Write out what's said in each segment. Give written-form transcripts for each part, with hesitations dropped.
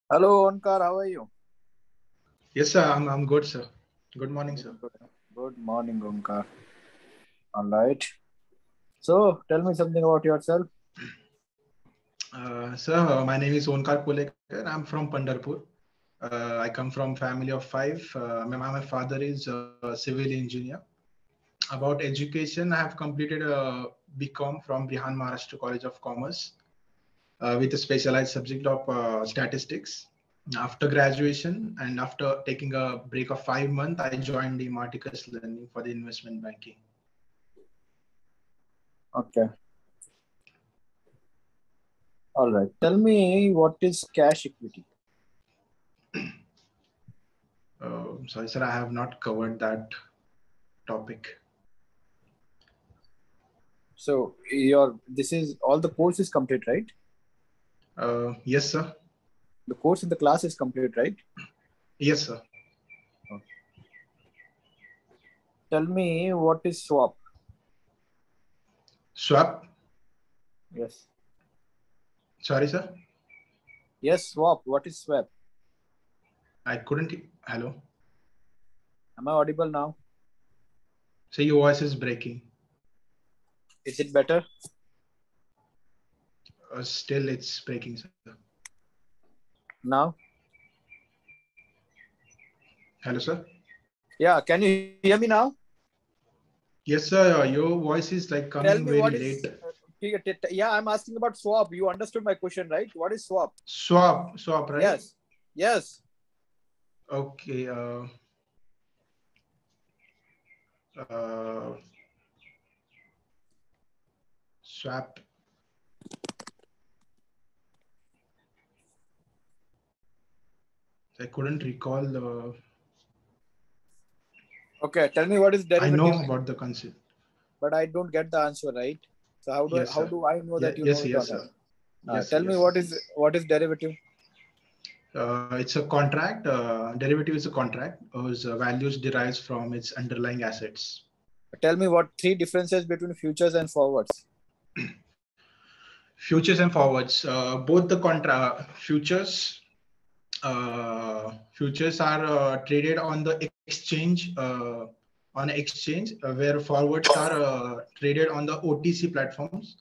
Hello, Onkar. How are you? Yes, sir. I'm good, sir. Good morning, sir. Doing good. Good morning, Onkar. All right. So, tell me something about yourself. Sir, my name is Onkar Kulekar. I'm from Pandharpur. I come from family of five. My father is a civil engineer. About education, I have completed a BCom from Brihan Maharashtra College of Commerce with a specialized subject of statistics. After graduation and after taking a break of 5 months, I joined the Marticus Learning for the investment banking. Okay. All right. Tell me what is cash equity? Sorry, sir, I have not covered that topic. So, your this is all the course is complete, right? Yes, sir. The course in the class is complete, right? Yes, sir. Okay. Tell me what is swap? Swap. Yes. Sorry, sir. Yes, swap. What is swap? I couldn't. Hello. Am I audible now? So your voice is breaking. Is it better Still, it's breaking, sir. now? Hello, sir. Yeah. Can you hear me now? Yes, sir. Your voice is like Tell coming me very what late. is. Yeah, I'm asking about swap. You understood my question, right? What is swap? Swap, right? Yes. Yes. Okay. Uh, Swap. I couldn't recall the. Okay, tell me what is I derivative, know about the concept. but I don't get the answer right. So Yes, how sir. do I know Yeah. that you Yes. know it Yes, or sir. not? Yes. Tell me Yes. what is derivative? It's a contract. Derivative is a contract whose values derives from its underlying assets. Tell me what three differences between futures and forwards. Futures and forwards, both the futures are traded on the exchange, where forwards are traded on the OTC platforms.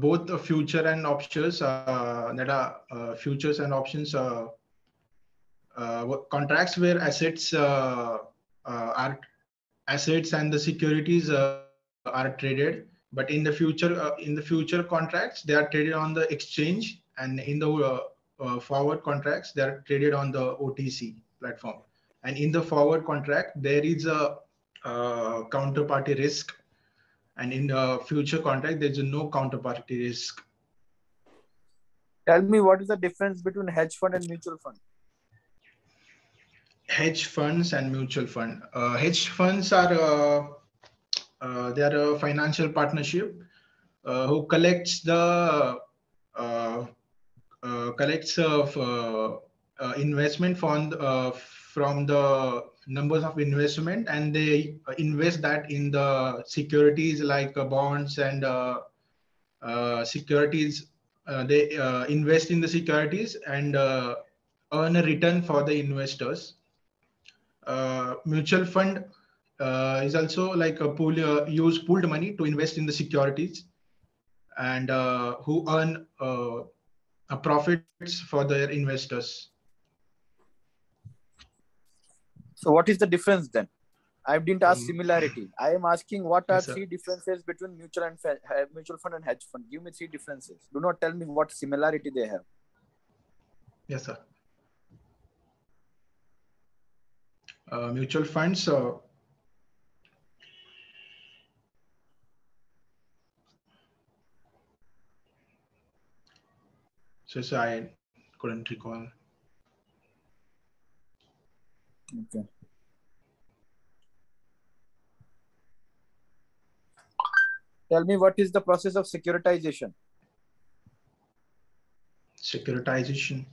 Both the future and options that are futures and options contracts where assets and the securities are traded, but in the future contracts they are traded on the exchange, and in the forward contracts they are traded on the OTC platform. And in the forward contract there is a counterparty risk, and in the future contract there is no counterparty risk. Tell me what is the difference between hedge fund and mutual fund. Hedge funds and mutual fund. Hedge funds are they are a financial partnership who collects the uh, investment fund from the numbers of investment, and they invest that in the securities like bonds and securities. They invest in the securities and earn a return for the investors. Mutual fund is also like a pool use pooled money to invest in the securities, and who earn profits for their investors. So what is the difference then? I didn't ask Um, similarity. I am asking what are yes, sir. three differences between mutual fund and hedge fund. Give me three differences. Do not tell me what similarity they have. Yes, sir. Mutual funds. So I couldn't recall. Okay. Tell me what is the process of securitization. Securitization.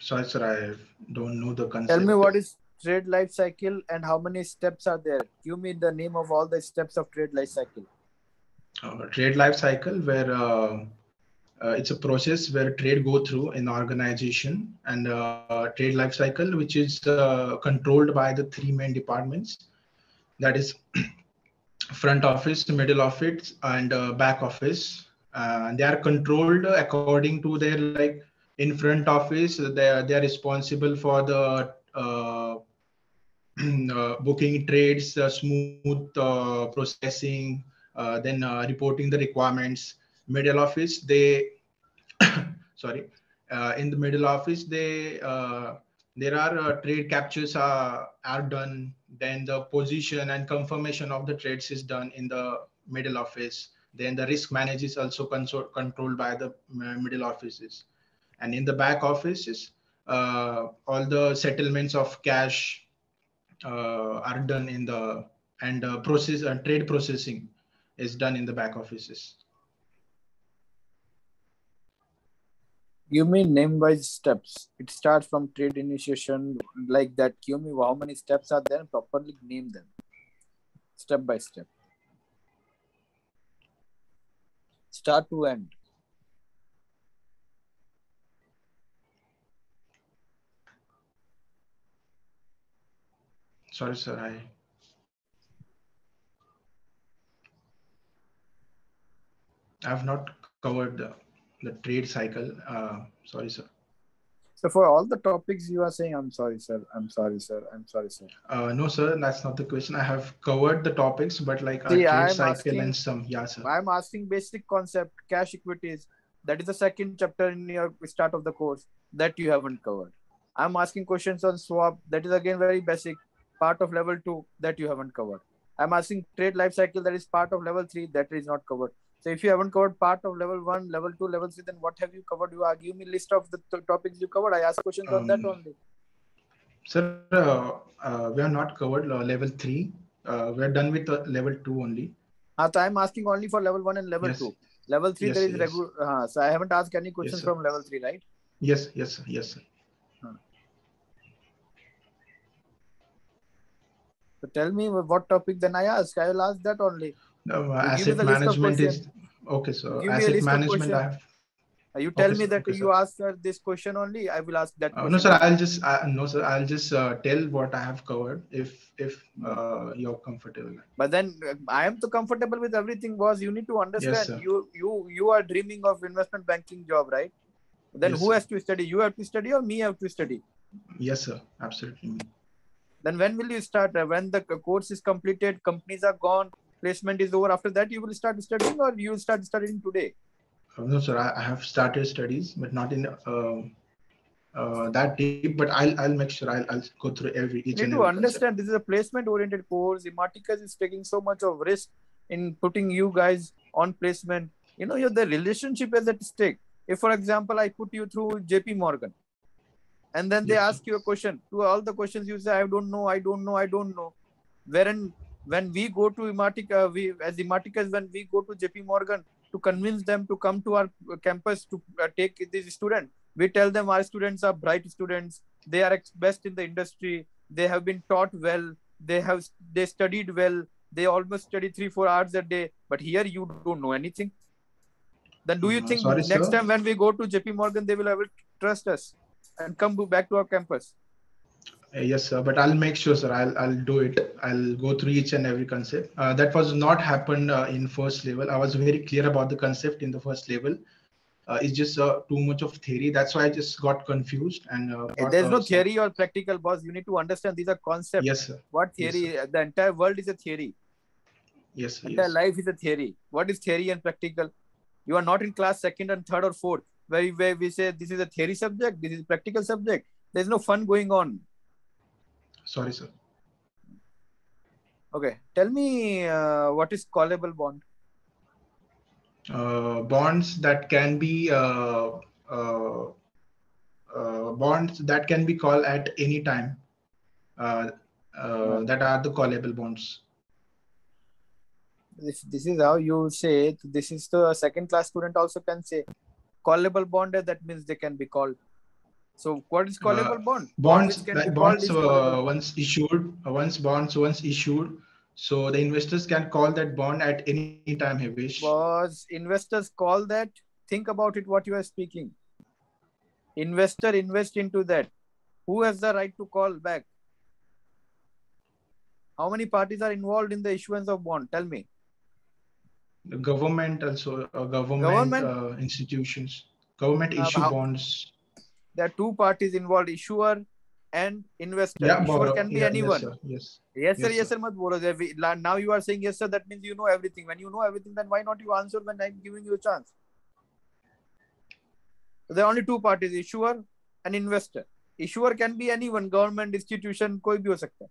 Sorry, sir, I don't know the Tell me concept. what is trade life cycle and how many steps are there? Give me the name of all the steps of trade life cycle. Trade life cycle, where it's a process where trade go through in organization, and trade life cycle, which is controlled by the three main departments. That is front office, middle office, and back office. They are controlled according to their, like, in front office, they are responsible for the booking trades, smooth processing, then reporting the requirements. Middle office, they sorry, in the middle office, there are trade captures are done. Then the position and confirmation of the trades is done in the middle office. Then the risk manage is also controlled by the middle offices. And in the back offices, all the settlements of cash are done in the, and process and trade processing is done in the back offices. Give me name-wise steps. It starts from trade initiation like that. Give me how many steps are there and properly name them. Step by step. Start to end. Sorry, sir, I have not covered the trade cycle. Sorry, sir. So for all the topics you are saying, I'm sorry, sir. I'm sorry, sir. I'm sorry, sir. No, sir, that's not the question. I have covered the topics, but like a See, trade I'm cycle asking, and some, yeah, sir. I'm asking basic concept, cash equities. That is the second chapter in your start of the course that you haven't covered. I'm asking questions on swap. That is again very basic part of level 2 that you haven't covered. I'm asking trade life cycle that is part of level 3 that is not covered. So if you haven't covered part of level 1, level 2, level 3, then what have you covered? You are give me list of the topics you covered. I ask questions on that only. Sir, we have not covered level 3. We are done with level 2 only. So I'm asking only for level 1 and level Yes. 2. Level 3 Yes, there is yes. regular. So I haven't asked any questions Yes, sir. from level 3, right? Yes, yes, yes, sir. So tell me what topic then I ask. I will ask that only. You give me Asset the list of management questions. is okay. So Give me a asset list of management, I questions. have. You Okay, tell sir. me that Okay, sir. you ask this question only. I will ask that No, question. sir. Only. I'll just no, sir. I'll just tell what I have covered if you're comfortable. But then I am too comfortable with everything, boss. You need to Yes, understand. sir. You are dreaming of investment banking job, right? Then Yes, who sir. has to study? You have to study or me have to study? Yes, sir. Absolutely. Then when will you start? When the course is completed, companies are gone, placement is over. After that, you will start studying or you will start studying today? No, sir. I have started studies, but not in that deep. But I'll make sure I'll go through each You and need every to concept. understand this is a placement oriented course. Ematicus is taking so much of risk in putting you guys on placement. You know, the relationship is at stake. If, for example, I put you through JP Morgan and then they Yes, sir. ask you a question, to all the questions you say, I don't know, I don't know, I don't know. Wherein when we go to Ematica, as Ematicus, when we go to JP Morgan to convince them to come to our campus to take these students, we tell them our students are bright students. They are best in the industry. They have been taught well. They studied well. They almost study 3-4 hours a day. But here you don't know anything. Then do you think Sorry, next sir. time when we go to JP Morgan, they will ever trust us and come back to our campus? Yes, sir. But I'll make sure, sir. I'll do it. I'll go through each and every concept. That was not happened in first level. I was very clear about the concept in the first level. It's just too much of theory. That's why I just got confused and got There's no theory or practical, boss. You need to understand these are concepts. Yes, sir. What Yes, theory? sir. The entire world is a theory. Yes, sir. Entire Yes. life is a theory. What is theory and practical? You are not in class second and third or fourth, where we say this is a theory subject, this is a practical subject. There's no fun going on. Sorry, sir. Okay, tell me what is callable bond? Bonds that can be uh, bonds that can be called at any time. Uh, that are the callable bonds. This is how you say. This is the second class student also can say callable bond. That means they can be called. So what is callable bond? Bond which Bonds, can be like called bonds is callable. once issued, so the investors can call that bond at any time he wish. Was investors call that? Think about it. What you are speaking. Investor invest into that. Who has the right to call back? How many parties are involved in the issuance of bond? Tell me. The government also, government Government. institutions, government issue How, bonds. there are two parties involved: issuer and investor. Yeah, Issuer borrow. can be Yeah, yes, anyone. sir. Yes, Yes sir, yes, yes sir. sir. Mat bolo. Now you are saying yes sir. That means you know everything. When you know everything, then why not you answer when I'm giving you a chance? There are only two parties: issuer and investor. Issuer can be anyone, government, institution, कोई भी हो सकता है.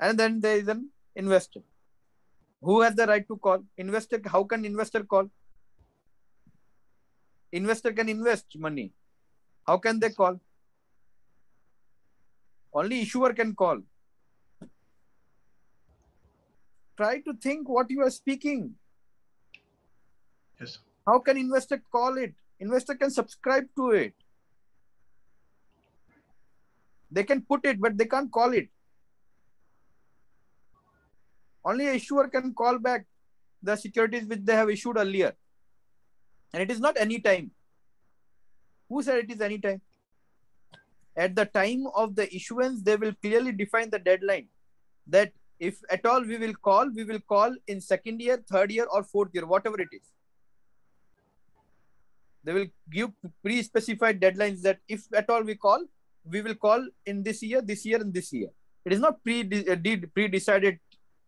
And then there is an investor. Who has the right to call? Investor. How can investor call? Investor can invest money. How can they call? Only issuer can call. Try to think what you are speaking. Yes. How can investor call it? Investor can subscribe to it. They can put it, but they can't call it. Only issuer can call back the securities which they have issued earlier. And it is not any time. Who said it is any time? At the time of the issuance, they will clearly define the deadline that if at all we will call in second year, third year, or fourth year, whatever it is. They will give pre-specified deadlines that if at all we will call in this year, and this year. It is not pre-decided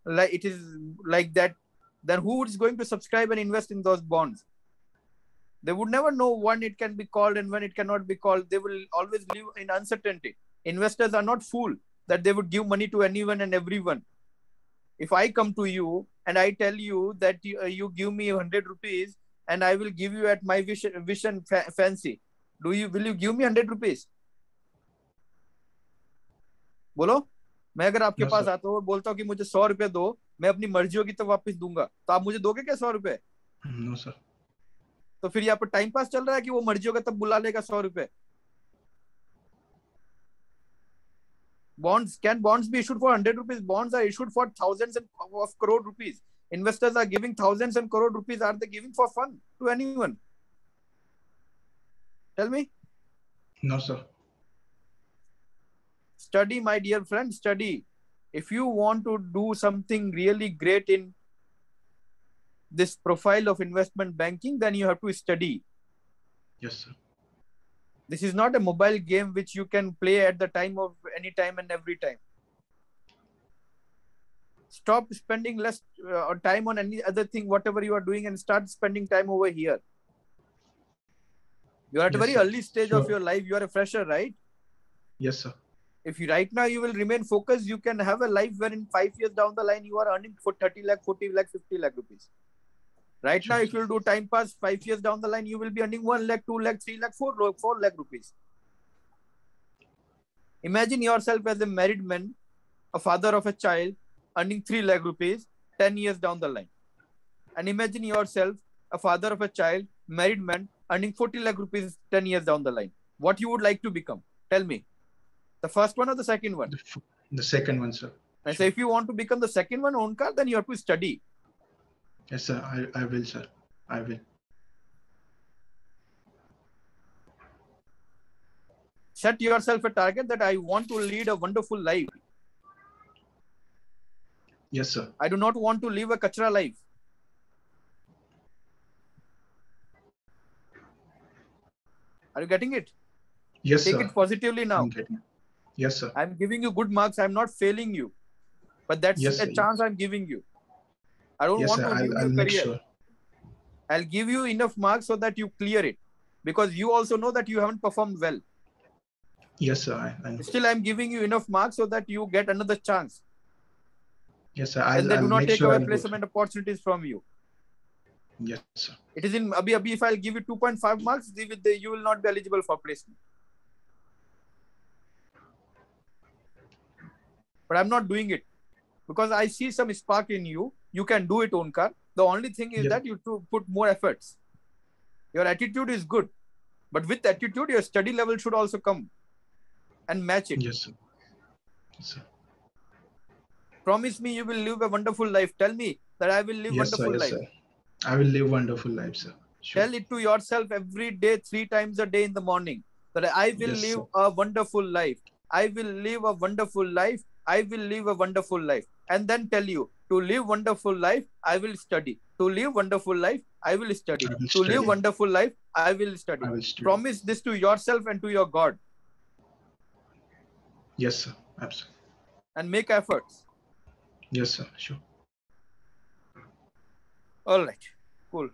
like it is like that. Then who is going to subscribe and invest in those bonds? They would never know when it can be called and when it cannot be called. They will always live in uncertainty. Investors are not fool that they would give money to anyone and everyone. If I come to you and I tell you that you give me 100 rupees and I will give you at my wish and fancy, will you give me 100 rupees? बोलो. मैं अगर आपके No, पास sir. आता हूँ और बोलता हूँ कि मुझे 100 रुपए दो, मैं अपनी मर्जी होगी तो वापस दूंगा, तो आप मुझे दोगे क्या 100 रुपए? No, sir. तो फिर यहाँ पर टाइम पास चल रहा है कि वो मर्जी होगा तब बुला लेगा 100 रुपए. Bonds, can bonds be issued for 100 rupees? Bonds are issued for thousands of crore rupees. Investors are giving thousands and crore rupees. Are they giving for fun to anyone? Tell me. No, sir. Study, my dear friend, study. If you want to do something really great in this profile of investment banking, then you have to study. Yes, sir. This is not a mobile game which you can play at the time of any time and every time. Stop spending less time on any other thing, whatever you are doing, and start spending time over here. You are at a very early stage of your life. You are a fresher, right? Yes, sir. If you right now you will remain focused, you can have a life where in 5 years down the line, you are earning for 30 lakh, 40 lakh, 50 lakh rupees. Right now, if you will do time pass, 5 years down the line, you will be earning 1 lakh, 2 lakh, 3 lakh, 4 lakh rupees. Imagine yourself as a married man, a father of a child, earning 3 lakh rupees 10 years down the line. And imagine yourself a father of a child, married man, earning 40 lakh rupees 10 years down the line. What you would like to become? Tell me. The first one or the second one? The second one, sir. I say, if you want to become the second one, Onkar, then you have to study. Yes, sir. I will, sir. I will. Set yourself a target that I want to lead a wonderful life. Yes, sir. I do not want to live a kachra life. Are you getting it? Yes, Take sir. it positively now. I'm getting it. Yes, sir. I'm giving you good marks. I'm not failing you. But that's yes, a sir. chance I'm giving you. I don't Yes, want sir. to ruin I'll your make career. sure. I'll give you enough marks so that you clear it. Because you also know that you haven't performed well. Yes, sir. I know. Still, I'm giving you enough marks so that you get another chance. Yes, sir. And they do not make take sure away placement opportunities from you. Yes, sir. It is in Abhi, if I'll give you 2.5 marks, you will not be eligible for placement. But I'm not doing it because I see some spark in you. You can do it, Onkar. The only thing is that you to put more efforts. Your attitude is good. But with attitude, your study level should also come and match it. Yes, sir. Yes, sir. Promise me you will live a wonderful life. Tell me that I will live Yes, sir. wonderful Yes, life. sir. I will live wonderful life, sir. Sure. Tell it to yourself every day, 3 times a day in the morning, that I will Yes, live sir. a wonderful life. I will live a wonderful life. I will live a wonderful life. And then tell you, to live wonderful life, I will study. To live wonderful life, I will study. I will To live study. wonderful life, I will study. I will study. Promise this to yourself and to your God, Yes, sir. Absolutely. and make efforts. Yes, sir. Sure. All right. Cool.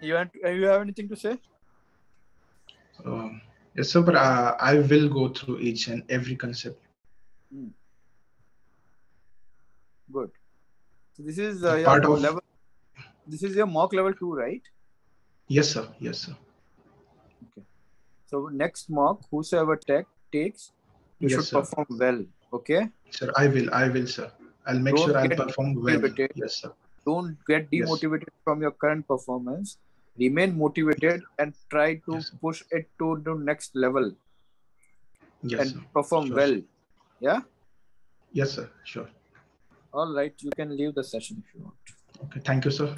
You have anything to say? Yes, sir. But I will go through each and every concept. Hmm. Good. So this is The your part of. level. This is your mock level 2, right? Yes, sir. Yes, sir. Okay. So next mock, whosoever takes, you Yes, should sir. perform well. Okay. Sir, I will. I will, sir. I'll make sure Don't I'll get perform well. demotivated. Yes, sir. Don't get Yes. demotivated from your current performance. Remain motivated and try to Yes, sir. push it to the next level Yes, and sir. perform Sure, sir. well. Yeah. Yes, sir. Sure. All right. You can leave the session if you want. Okay. Thank you, sir.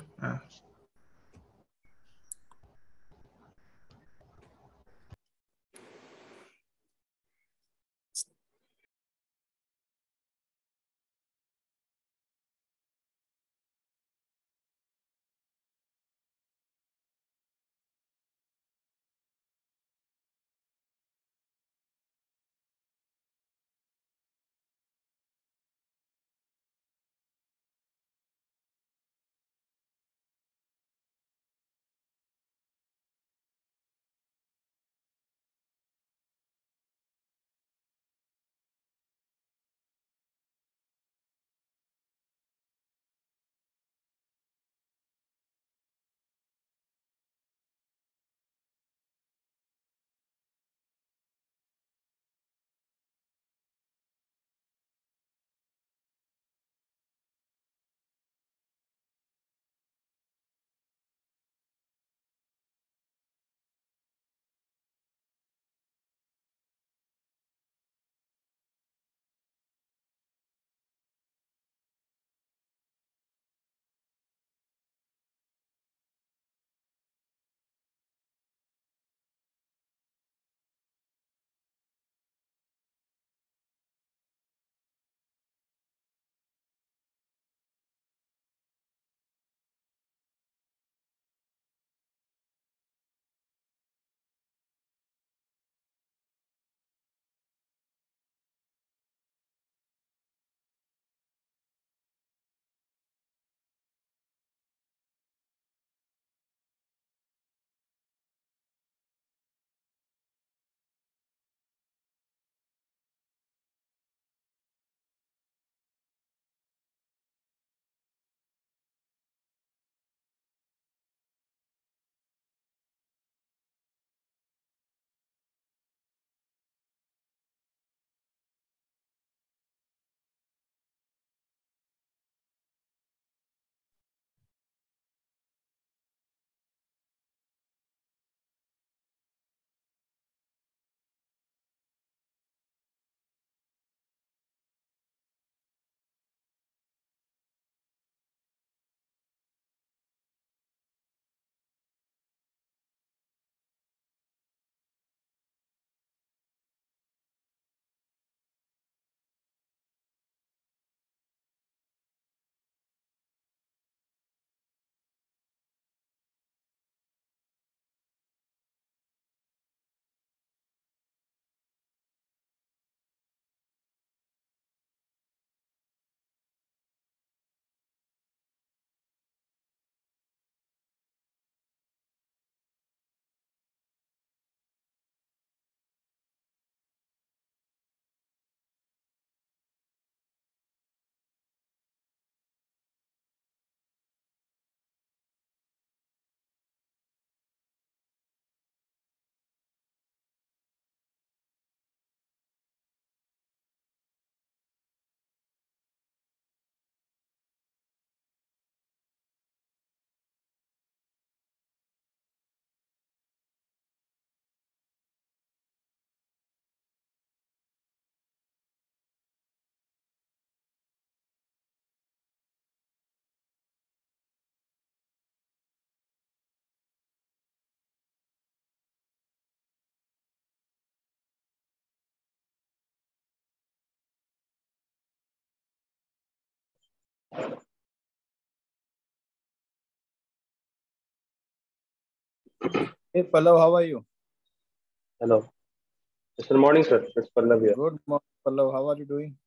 Hey Pallav, how are you? Hello. Good morning, sir. It's Pallav here. Good morning, Pallav. How are you doing?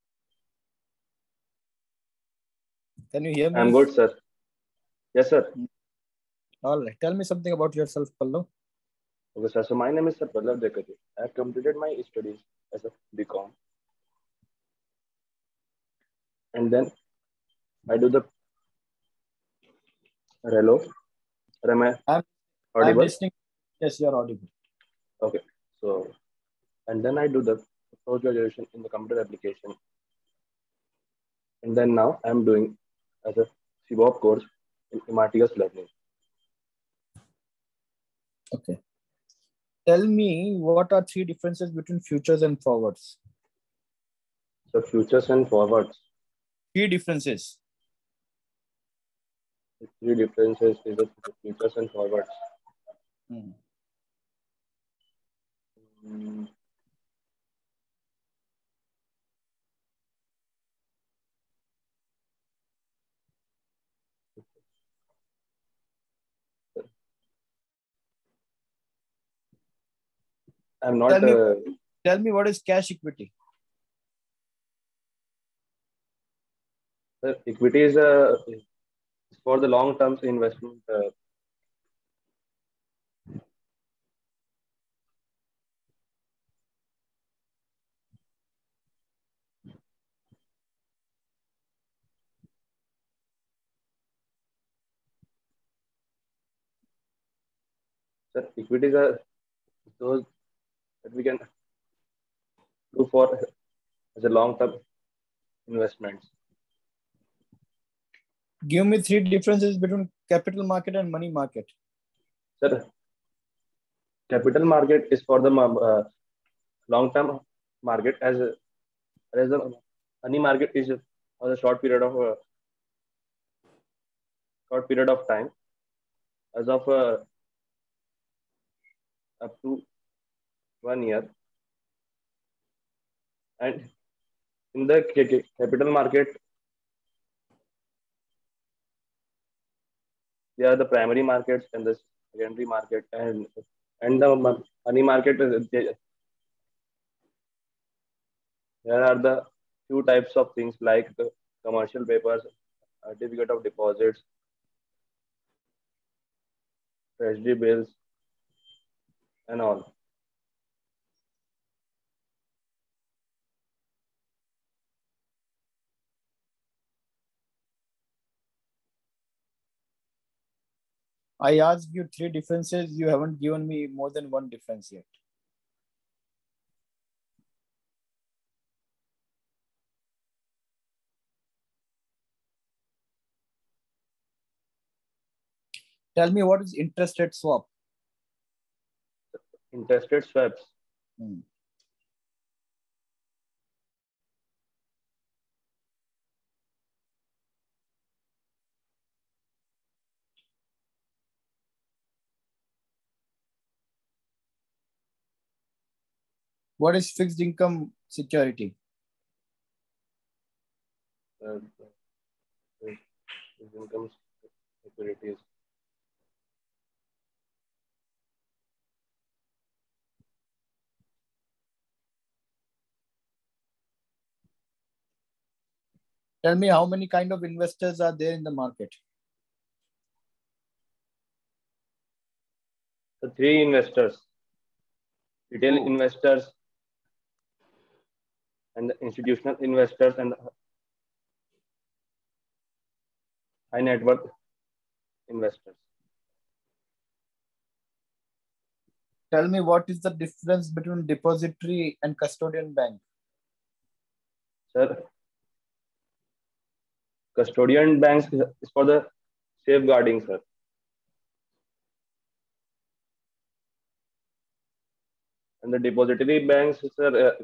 Can you hear me? I'm good, sir. Yes, sir. All right. Tell me something about yourself, Pallav. Okay, sir. So my name is Sir Pallav Dekati. I have completed my studies as a BCom, and then I do the. Hello. Am I I'm audible? listening. Yes, you're audible. Okay. So and then I do the post graduation in the computer application, and then now I'm doing as a CBOP course in Immatigas Learning. Okay. Tell me what are three differences between futures and forwards? So futures and forwards. Three differences. The three differences is the futures and forwards. Mm, I'm not. Tell me what is cash equity? Equity is for the long term investment. Sir, equities are those that we can do for as a long term investments. Give me three differences between capital market and money market. Sir, capital market is for the long term market, as the money market is for a short period of time, as of up to 1 year. And in the capital market, there are the primary markets and the secondary market, and the money market. There are the few types of things like the commercial papers, certificate of deposits, treasury bills, and all. I asked you three differences. You haven't given me more than one difference yet. Tell me what is interest rate swap? Interest rate swaps. What is fixed income security? Income securities. Tell me how many kind of investors are there in the market? The three investors: retail investors, and the institutional investors, and the high net worth investors. Tell me what is the difference between depository and custodian bank? Sir, custodian banks is for the safeguarding, sir. And the depository banks, sir,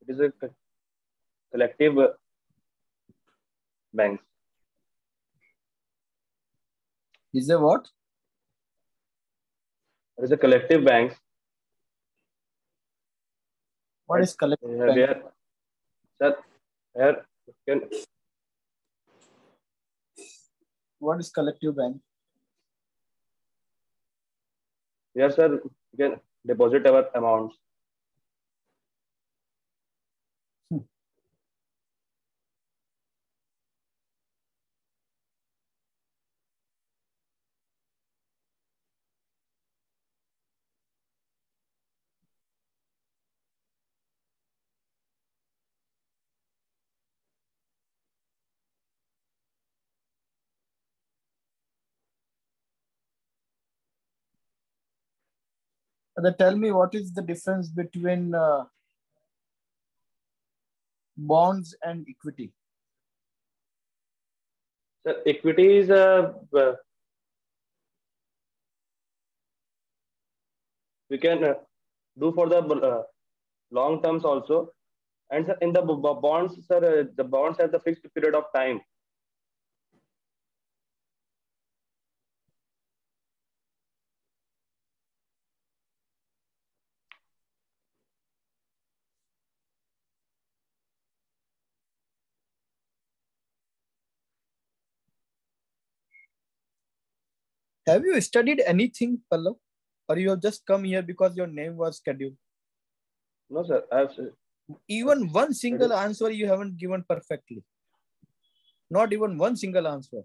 it is a collective banks. Is there what? It is a collective banks. What is collective bank? Where, sir, where can What is collective bank? Yes, sir. We can deposit our amounts. Tell me what is the difference between bonds and equity? Sir, equity is we can do for the long terms also. And sir, in the bonds, sir, the bonds have the fixed period of time. Have you studied anything, Pallav? Or you have just come here because your name was scheduled? No, sir. Even one single answer you haven't given perfectly. Not even one single answer.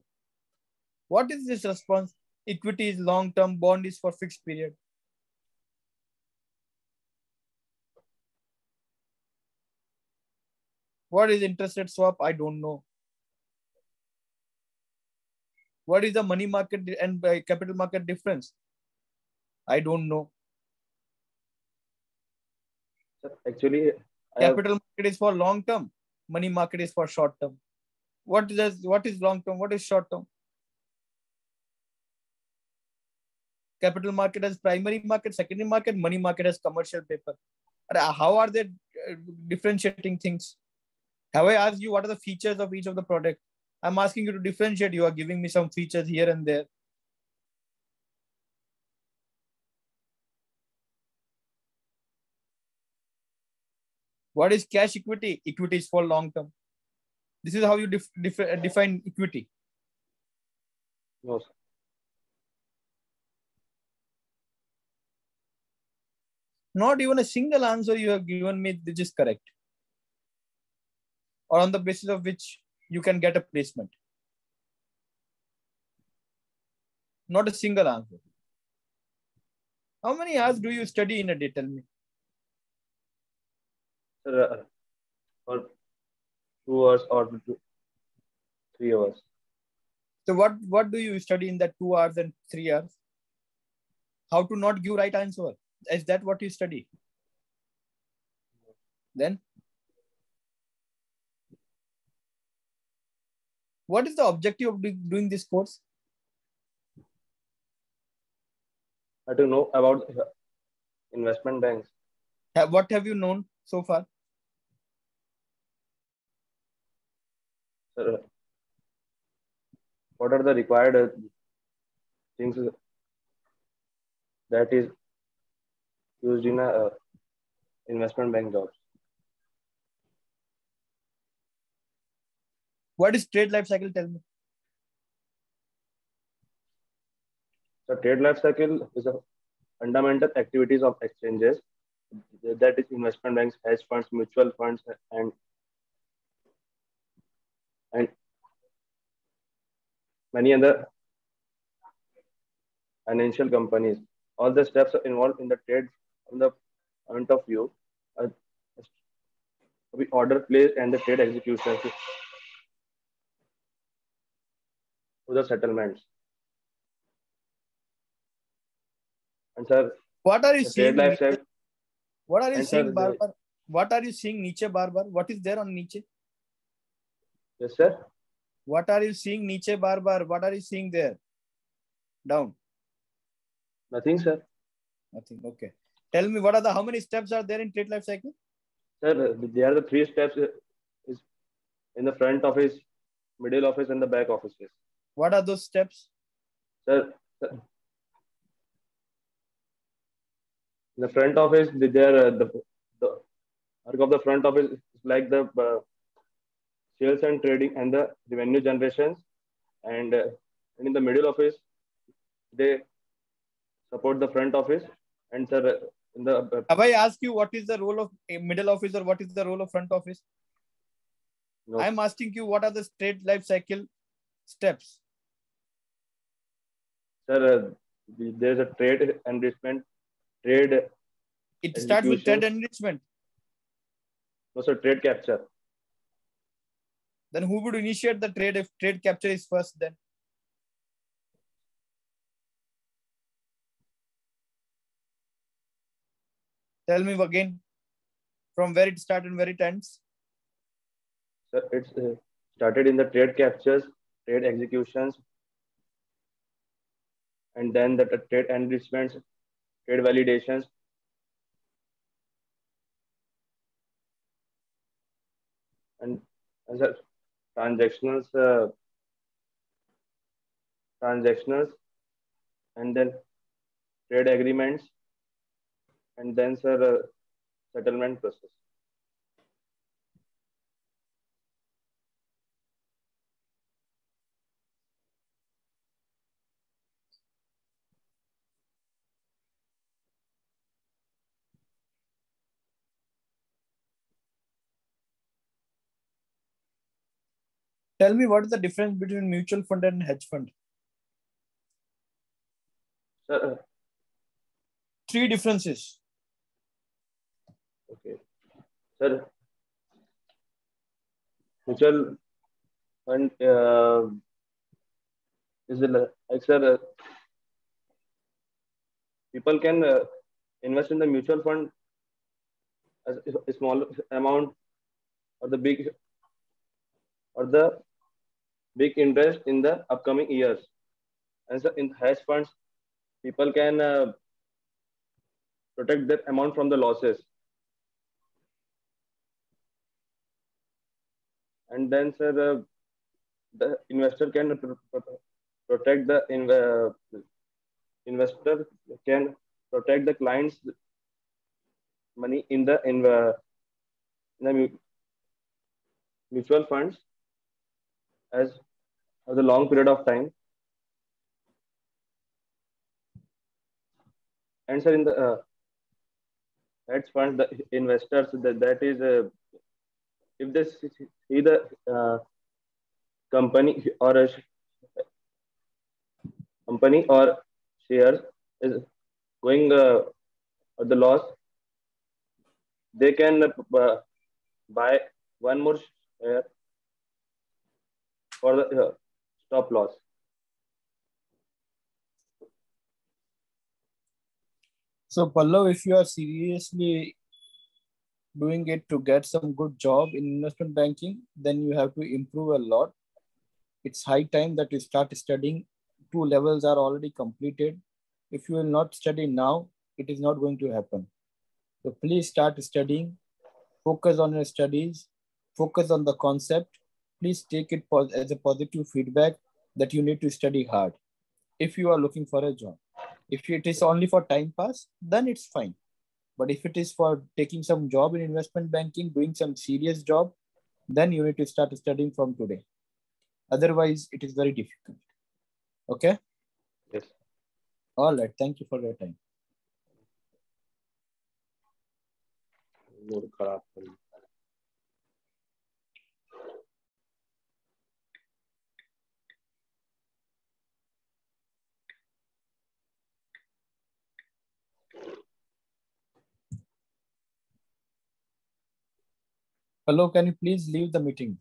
What is this response? Equity is long term, bond is for fixed period. What is interest rate swap? I don't know. What is the money market and capital market difference? I don't know. Actually, capital market is for long term. Money market is for short term. What is long term? What is short term? Capital market has primary market, secondary market, money market has commercial paper. How are they differentiating things? Have I asked you what are the features of each of the product? I'm asking you to differentiate. You are giving me some features here and there. What is cash equity? Equity is for long term. This is how you define equity. No, sir. Not even a single answer you have given me which is correct, or on the basis of which you can get a placement. Not a single answer. How many hours do you study in a day? Tell me. Sir, for 2 hours or 3 hours. So what do you study in that 2 hours and 3 hours? How to not give right answer? Is that what you study? Then what is the objective of doing this course? To know about investment banks. What have you known so far? Sir, what are the required things that is used in a investment bank jobs? What is trade life cycle? Tell me. The trade life cycle is a fundamental activities of exchanges, that is investment banks, hedge funds, mutual funds, and many other financial companies. All the steps involved in the trade from the point of view the order placed and the trade execution to the settlements. And sir, what are you the seeing? trade life cycle. What are you And seeing, sir, Barbar? What are you seeing, Nietzsche, Barbar? What is there on Nietzsche? Yes, sir. What are you seeing, Nietzsche, Barbar? What are you seeing there? Down. Nothing, sir. Nothing. Okay. Tell me, what are how many steps are there in trade life cycle? Sir, there are the 3 steps is in the front office, middle office, and the back offices. What are those steps? Sir, in the front office, there the work of the front office is like the sales and trading and the revenue generations, and and in the middle office they support the front office. And sir, in the Have I asked you what is the role of a middle office or what is the role of front office? no, I am asking you what are the trade life cycle steps. sir, there's a trade enrichment, trade It starts with trade execution, enrichment. no sir, trade capture. Then who would initiate the trade if trade capture is first then? Tell me again from where it starts and where it ends. Sir, it's started in the trade captures, trade executions, and then the trade enrichments, trade validations, and sir, transactionals, transactionals, and then trade agreements, and then sir, settlement process. Tell me what is the difference between mutual fund and hedge fund? Sir, Three differences. okay, sir, mutual fund is like sir, people can invest in the mutual fund as a small amount or the big interest in the upcoming years. And so in hedge funds, people can protect their amount from the losses. And then, sir, the investor can protect the investor can protect the client's money in the mutual funds as a long period of time. And sir, in the hedge fund, the investors that is if they see the company or a company or shares is going at the loss, they can buy one more share for the stop loss. So Pallav, if you are seriously doing it to get some good job in investment banking, then you have to improve a lot. It's high time that you start studying. 2 levels are already completed. If you will not study now, it is not going to happen. So please start studying. Focus on your studies. Focus on the concept. Please take it as a positive feedback that you need to study hard if you are looking for a job. If it is only for time pass, then it's fine. But if it is for taking some job in investment banking, doing some serious job, then you need to start studying from today. Otherwise, it is very difficult. Okay? Yes. All right. Thank you for your time. Hello, can you please leave the meeting?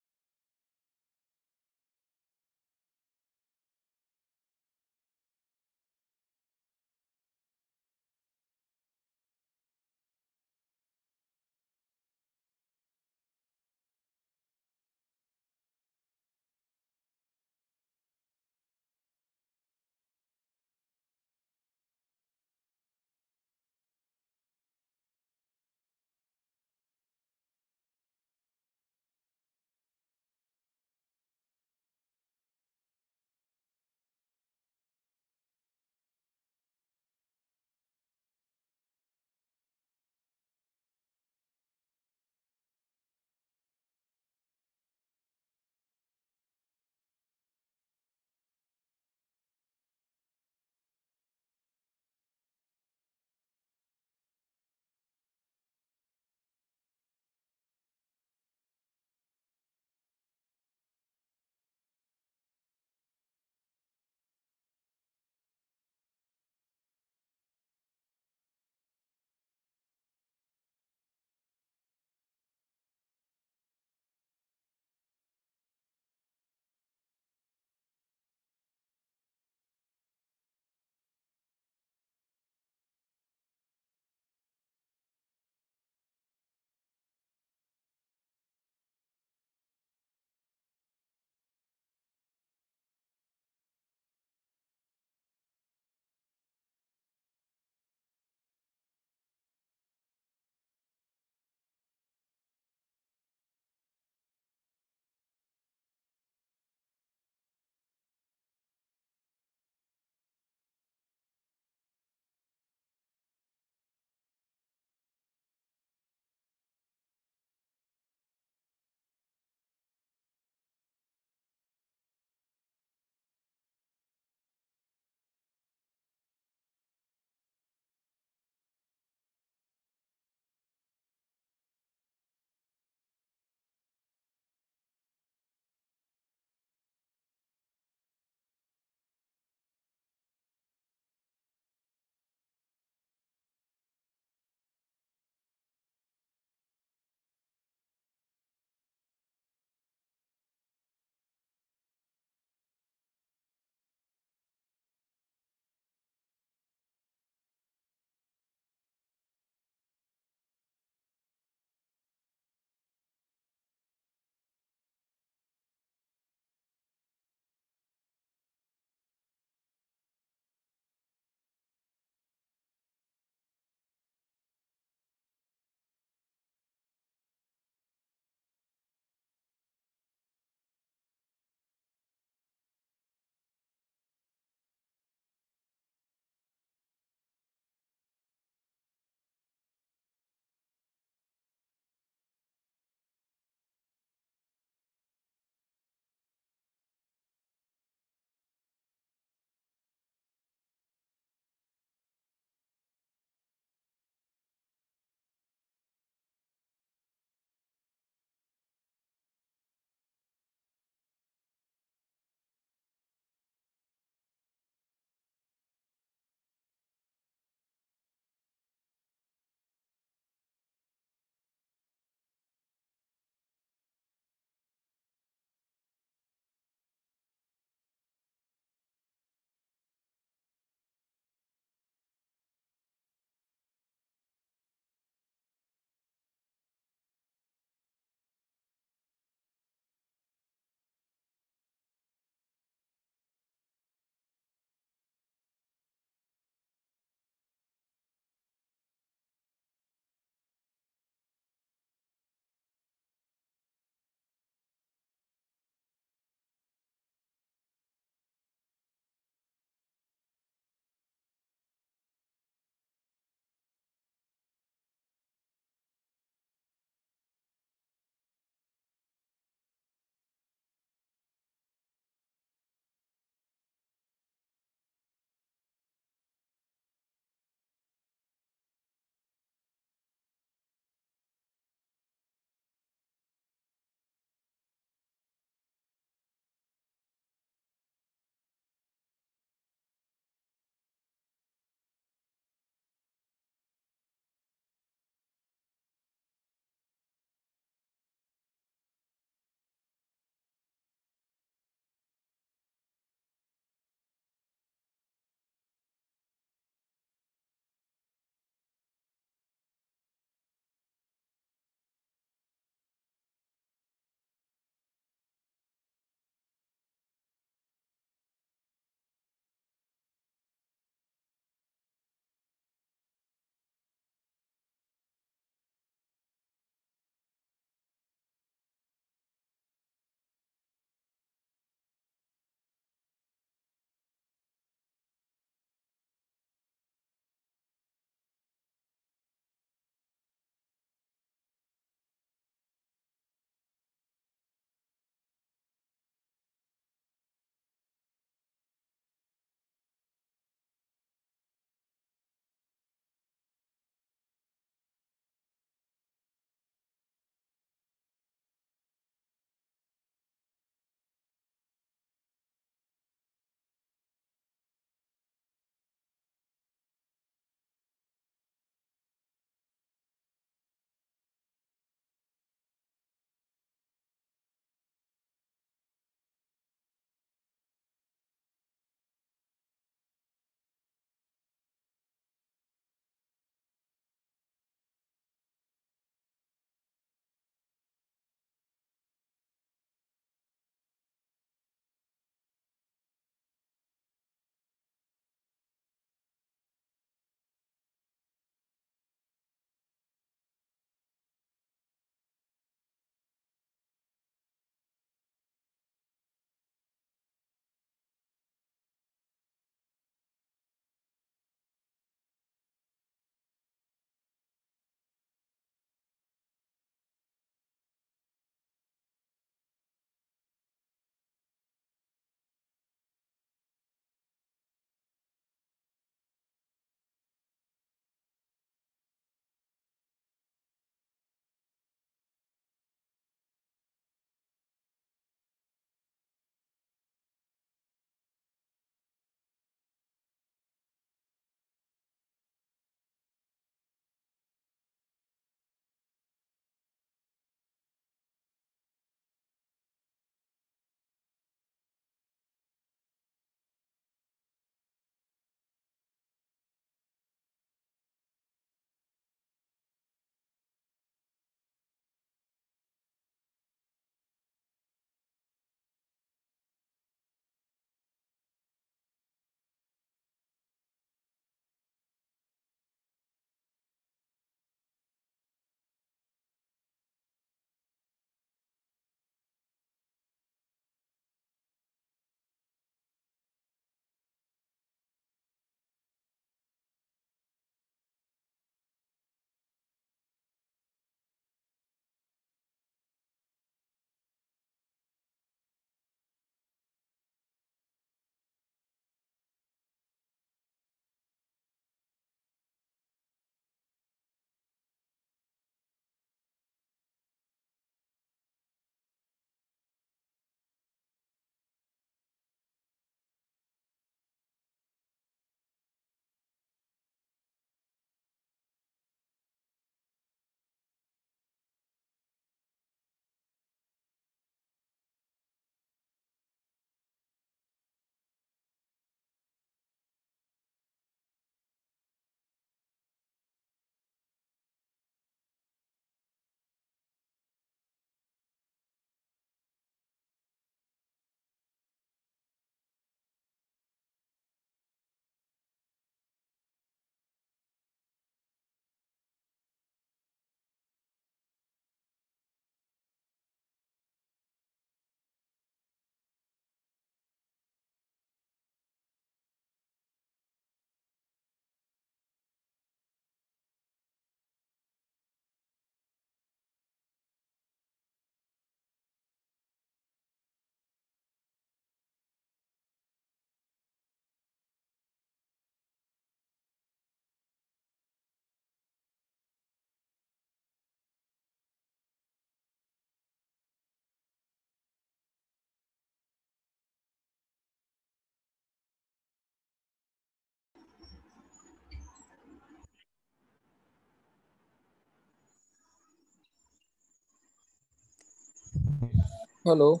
Hello.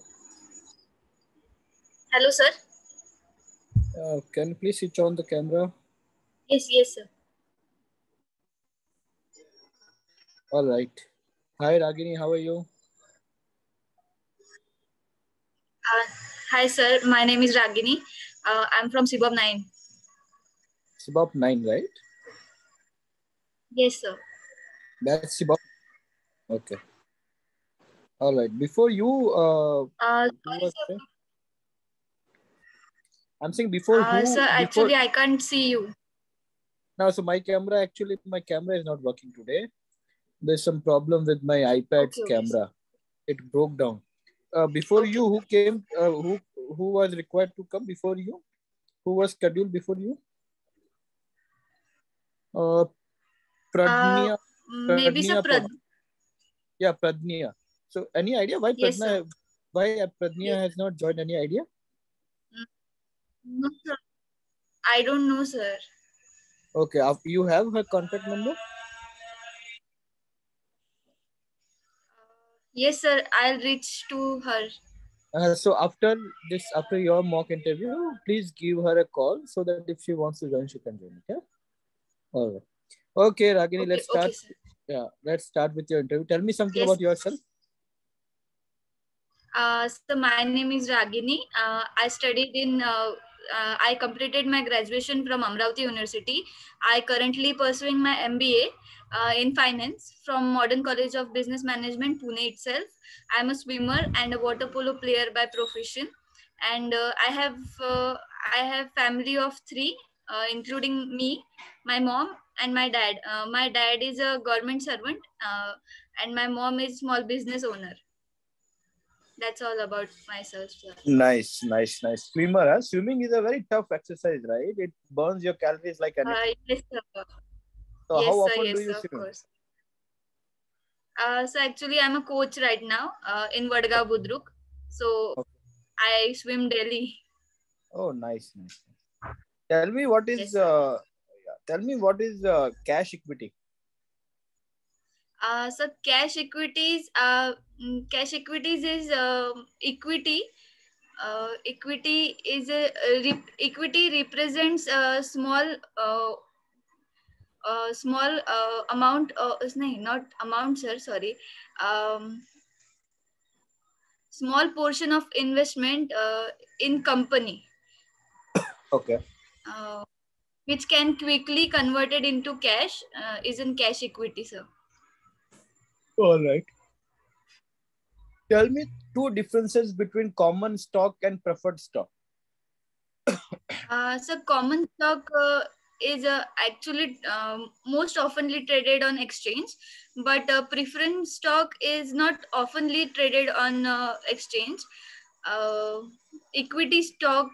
Hello, sir. Can you please switch on the camera? Yes, sir. All right. Hi, Ragini. How are you? Hi, sir. My name is Ragini. I'm from Sibab 9. Sibab 9, right? Yes, sir. That's Sibab. Okay. All right. Before you, who Sorry, was sir. there? I'm saying before who? Sir, actually, I can't see you. No, so my camera is not working today. There's some problem with my iPad's Okay, camera. It broke down. Before Okay. you, who came? Who was required to come before you? Who was scheduled before you? Pradnya. Maybe sir, Yeah, Pradnya. So, any idea why Yes, sir. Pradnya has not joined? Any idea? No, sir. I don't know, sir. Okay, you have her contact number? Yes, sir. I'll reach to her. So after your mock interview, please give her a call so that if she wants to join, she can join. Okay. All right. Okay, Ragini, Okay, let's start. okay, sir. Yeah, let's start with your interview. Tell me something Yes. about yourself. So my name is Ragini. I studied in. I completed my graduation from Amravati University. I currently pursuing my MBA in finance from Modern College of Business Management, Pune itself. I'm a swimmer and a water polo player by profession, and I have family of three, including me, my mom, and my dad. My dad is a government servant, and my mom is small business owner. That's all about myself, sir. Nice. Swimmer, huh? Swimming is a very tough exercise, right? It burns your calories like anything. Yes, sir. So how often do you Of swim? course. So actually, I'm a coach right now in Vadgaon, Budruk. So Okay. I swim daily. Oh, nice. Tell me what is Yes, cash equity? So cash equities is equity. Equity is equity represents a small amount. Not amount, sir. Sorry. Small portion of investment in company. Okay. Which can quickly converted into cash is in cash equity, sir. All right. Tell me two differences between common stock and preferred stock. So common stock is actually most oftenly traded on exchange, but preference stock is not oftenly traded on exchange. Equity stock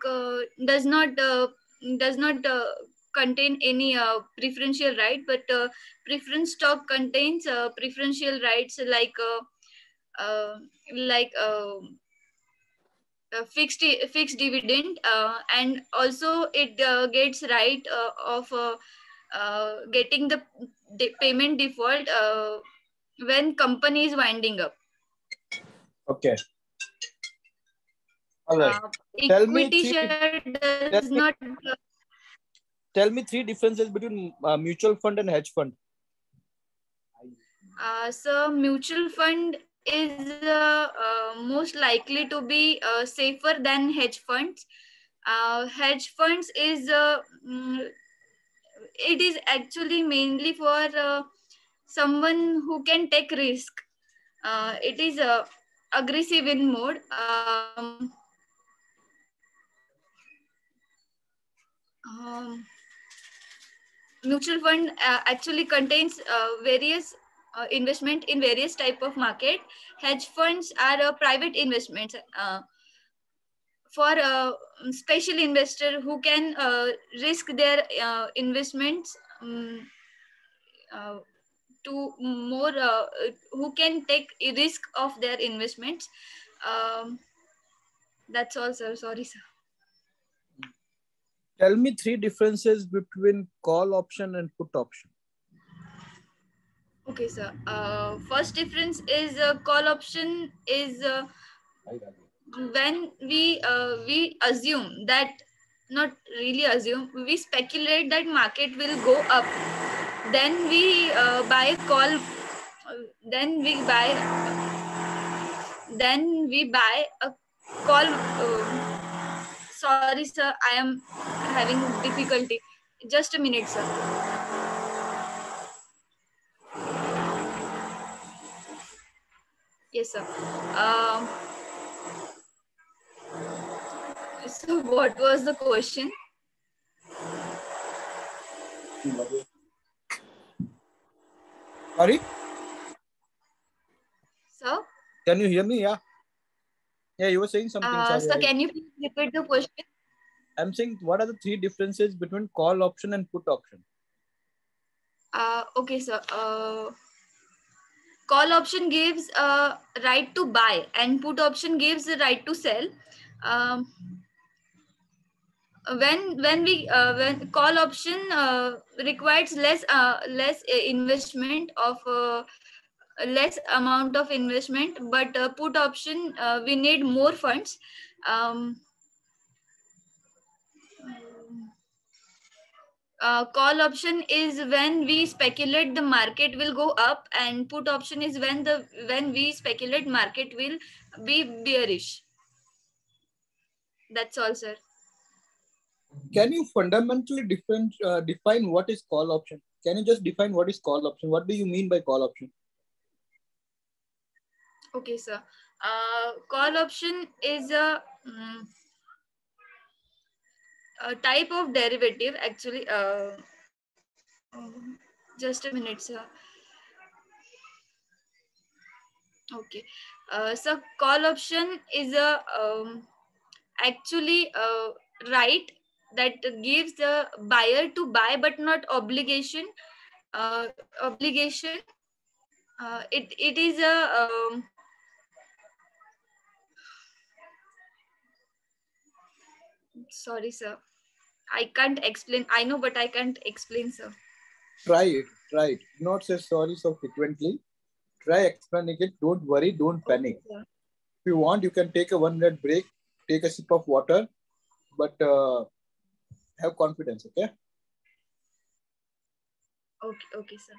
does not contain any preferential right, but preference stock contains preferential rights uh, like fixed dividend, and also it gets right of getting the payment default when company is winding up. Okay. All right. Equity share does not. Tell me three differences between mutual fund and hedge fund. So mutual fund is most likely to be safer than hedge funds. Hedge funds is it is actually mainly for someone who can take risk. It is aggressive in mode. Mutual fund actually contains various investment in various type of market. Hedge funds are private investments for a special investor who can risk their investments uh, to more who can take a risk of their investments. That's all, sir. Sorry, sir. Tell me three differences between call option and put option. Okay, sir. First difference is call option is when we assume that, not really assume, we speculate that market will go up, then we buy call, then we buy a call. Sorry sir, I am having difficulty. Just a minute sir. Yes sir. So what was the question? Sorry, Sir? can you hear me? Yeah. Yeah, you were saying something. Sorry, Sir, can you please repeat the question? I'm saying, what are the three differences between call option and put option? Okay, sir. Call option gives a right to buy, and put option gives the right to sell. Um, when call option requires less investment of less amount of investment, but put option we need more funds. Um, call option is when we speculate the market will go up, and put option is when we speculate market will be bearish. That's all, sir. Can you fundamentally define what is call option? Can you just define what is call option? What do you mean by call option? Okay, sir. Call option is a type of derivative, actually. Just a minute, sir. Okay. So call option is a actually right that gives the buyer to buy, but not obligation. Obligation. It is a sorry, sir. I can't explain. I know, but I can't explain, sir. Try it. Try it. Do not say sorry so frequently. Try explaining it. Don't worry. Don't panic. Okay, if you want, you can take a 1 minute break, take a sip of water, but have confidence, okay? Okay, sir.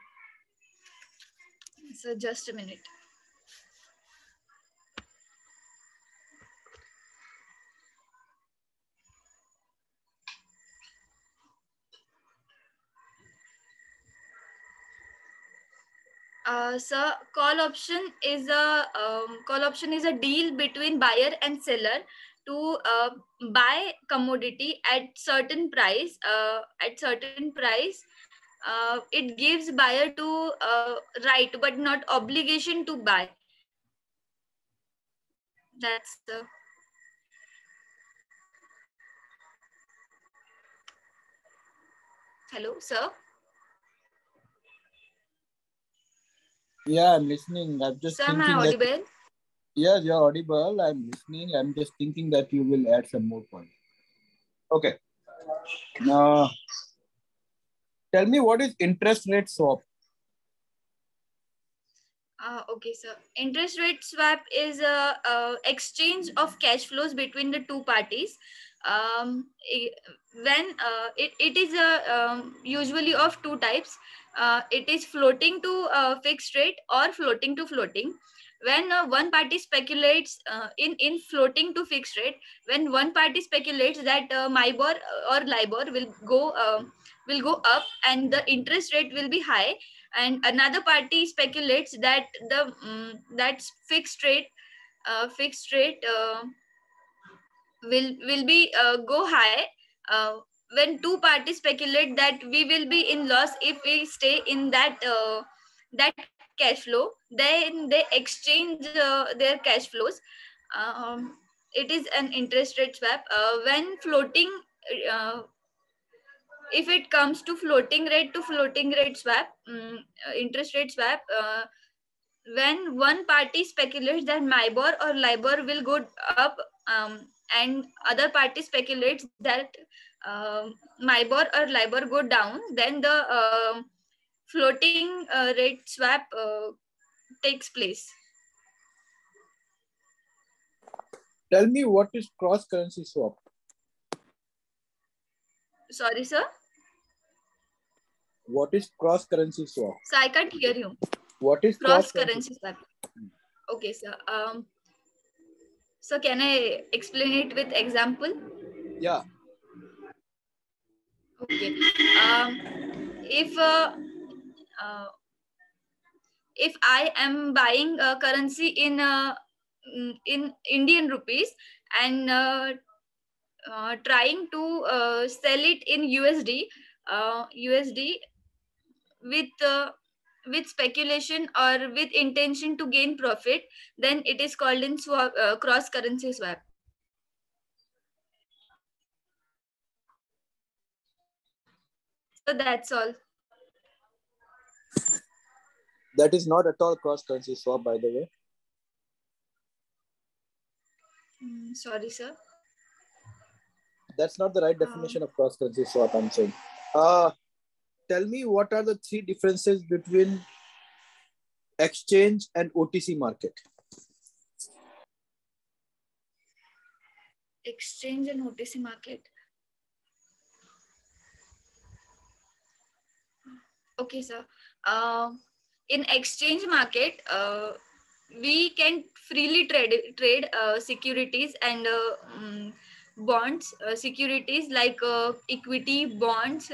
So just a minute. So call option is a deal between buyer and seller to buy commodity at certain price. It gives buyer to right, but not obligation to buy. That's hello, sir. Yeah, I'm listening. I'm just Sir, am I thinking audible? that. Yes, you're audible. I'm listening. I'm just thinking that you will add some more points. Okay. Now, tell me, what is interest rate swap? Okay, sir. Interest rate swap is a exchange of cash flows between the two parties. When it is usually of two types. It is floating to fixed rate or floating to floating. When one party speculates in floating to fixed rate, when one party speculates that MIBOR or LIBOR will go up and the interest rate will be high, and another party speculates that that fixed rate will be go high. When two parties speculate that we will be in loss if we stay in that cash flow, then they exchange their cash flows. It is an interest rate swap. When floating if it comes to floating rate swap, interest rate swap, when one party speculates that MIBOR or LIBOR will go up, and other party speculates that MIBOR or LIBOR go down, then the floating rate swap takes place. Tell me what is cross-currency swap? Sorry, sir. What is cross-currency swap? So I can't hear you. What is Cross-currency swap. Okay, sir. So can I explain it with example? Yeah. Okay. If I am buying a currency in Indian rupees and trying to sell it in USD with speculation or with intention to gain profit, then it is called in swap, cross currency swap. So that's all. That is not at all cross-currency swap, by the way. Sorry, sir. That's not the right definition of cross-currency swap, I'm saying. Tell me what are the three differences between exchange and OTC market? Exchange and OTC market. Okay, sir. In exchange market, we can freely trade securities and bonds, securities like equity, bonds,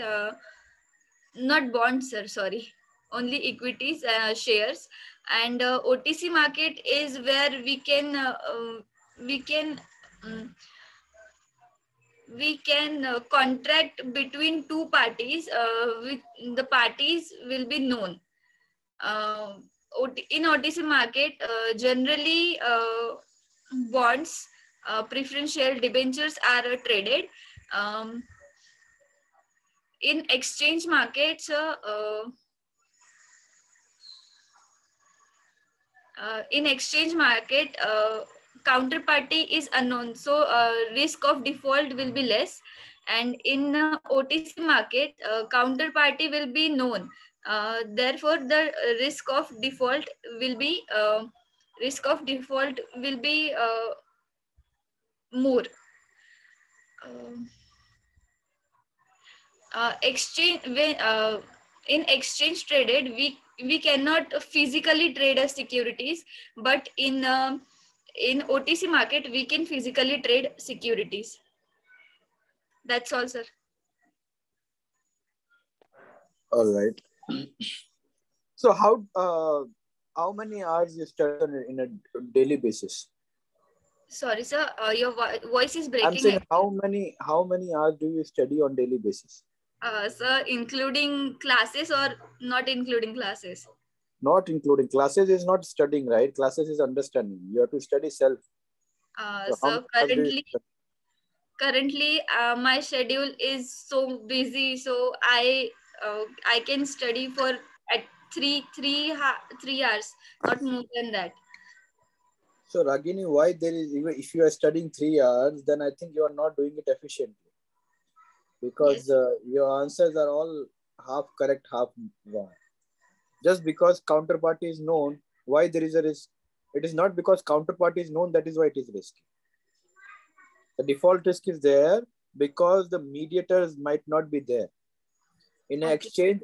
not bonds, sir. Sorry, only equities, shares, and OTC market is where we can. Um, we can contract between two parties. With the parties will be known. In OTC market, generally bonds, preferential debentures are traded. In exchange markets, in exchange market, counterparty is unknown, so risk of default will be less. And in OTC market, counterparty will be known. Therefore, the risk of default will be more. Exchange when in exchange traded, we cannot physically trade as securities, but in OTC market we can physically trade securities. That's all, sir. All right. So how many hours you study in a daily basis? Sorry, sir. Your voice is breaking. I'm saying how many hours do you study on daily basis? Sir, including classes or not including classes? Not including classes is not studying, right? Classes is understanding. You have to study self. So currently my schedule is so busy, so I can study for at 3 hours, not more than that. So Ragini, why there is, even if you are studying 3 hours, then I think you are not doing it efficiently, because yes, your answers are all half correct, half wrong. Just because counterparty is known, why there is a risk? It is not because counterparty is known, that is why it is risky. The default risk is there because the mediators might not be there. In an exchange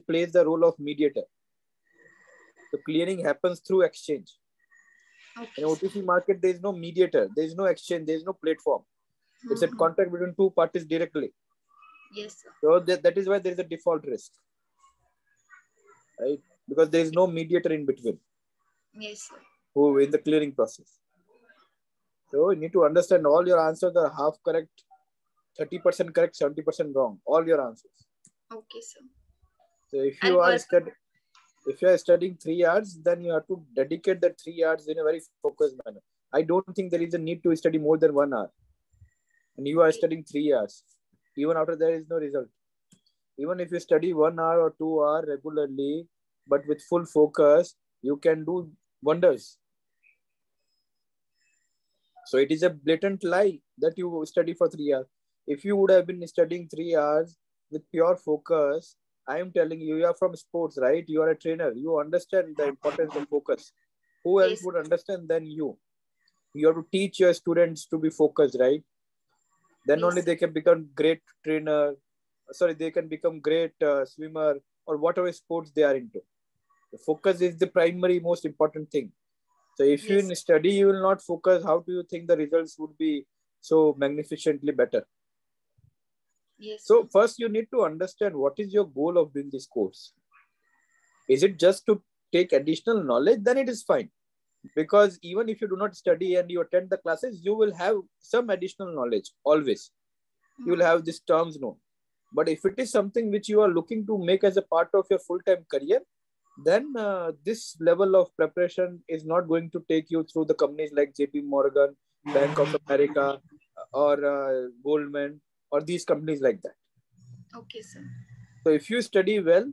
plays the role of mediator. The clearing happens through exchange. In OTC market, there is no mediator, there is no exchange, there is no platform. It's a contract between two parties directly. Yes, sir. So that is why there is a default risk, right? Because there is no mediator in between. Yes, sir. Who in the clearing process. So you need to understand all your answers are half correct, 30% correct, 70% wrong. All your answers. Okay, sir. So if you are studying 3 hours, then you have to dedicate the 3 hours in a very focused manner. I don't think there is a need to study more than 1 hour. And you are studying 3 hours. Even after there is no result. Even if you study 1 hour or 2 hours regularly, but with full focus, you can do wonders. So it is a blatant lie that you study for 3 hours. If you would have been studying 3 hours with pure focus, I am telling you, you are from sports, right? You are a trainer. You understand the importance of focus. Who else would understand than you? You have to teach your students to be focused, right? Then only they can become great trainer. Sorry, they can become great swimmer or whatever sports they are into. The focus is the primary most important thing. So if you study, you will not focus. How do you think the results would be so magnificently better? Yes. So first you need to understand what is your goal of doing this course. Is it just to take additional knowledge? Then it is fine. Because even if you do not study and you attend the classes, you will have some additional knowledge always. You will have these terms known. But if it is something which you are looking to make as a part of your full-time career, then this level of preparation is not going to take you through the companies like JP Morgan, Bank of America, or Goldman, or these companies like that. Okay, sir. So if you study well,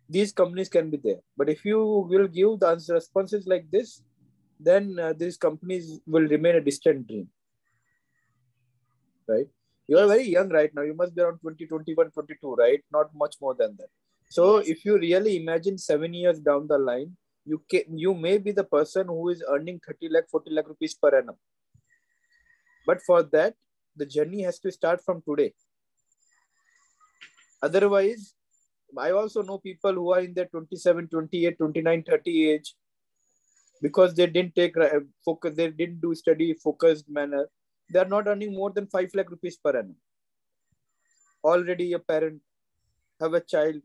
these companies can be there. But if you will give the responses like this, then these companies will remain a distant dream. Right? You are very young right now. You must be around 20, 21, 22, right? Not much more than that. So if you really imagine 7 years down the line, you may be the person who is earning 30 lakh, 40 lakh rupees per annum. But for that, the journey has to start from today. Otherwise, I also know people who are in their 27, 28, 29, 30 age, because they didn't take focus, they didn't do study focused manner. They are not earning more than 5 lakh rupees per annum. Already a parent, have a child.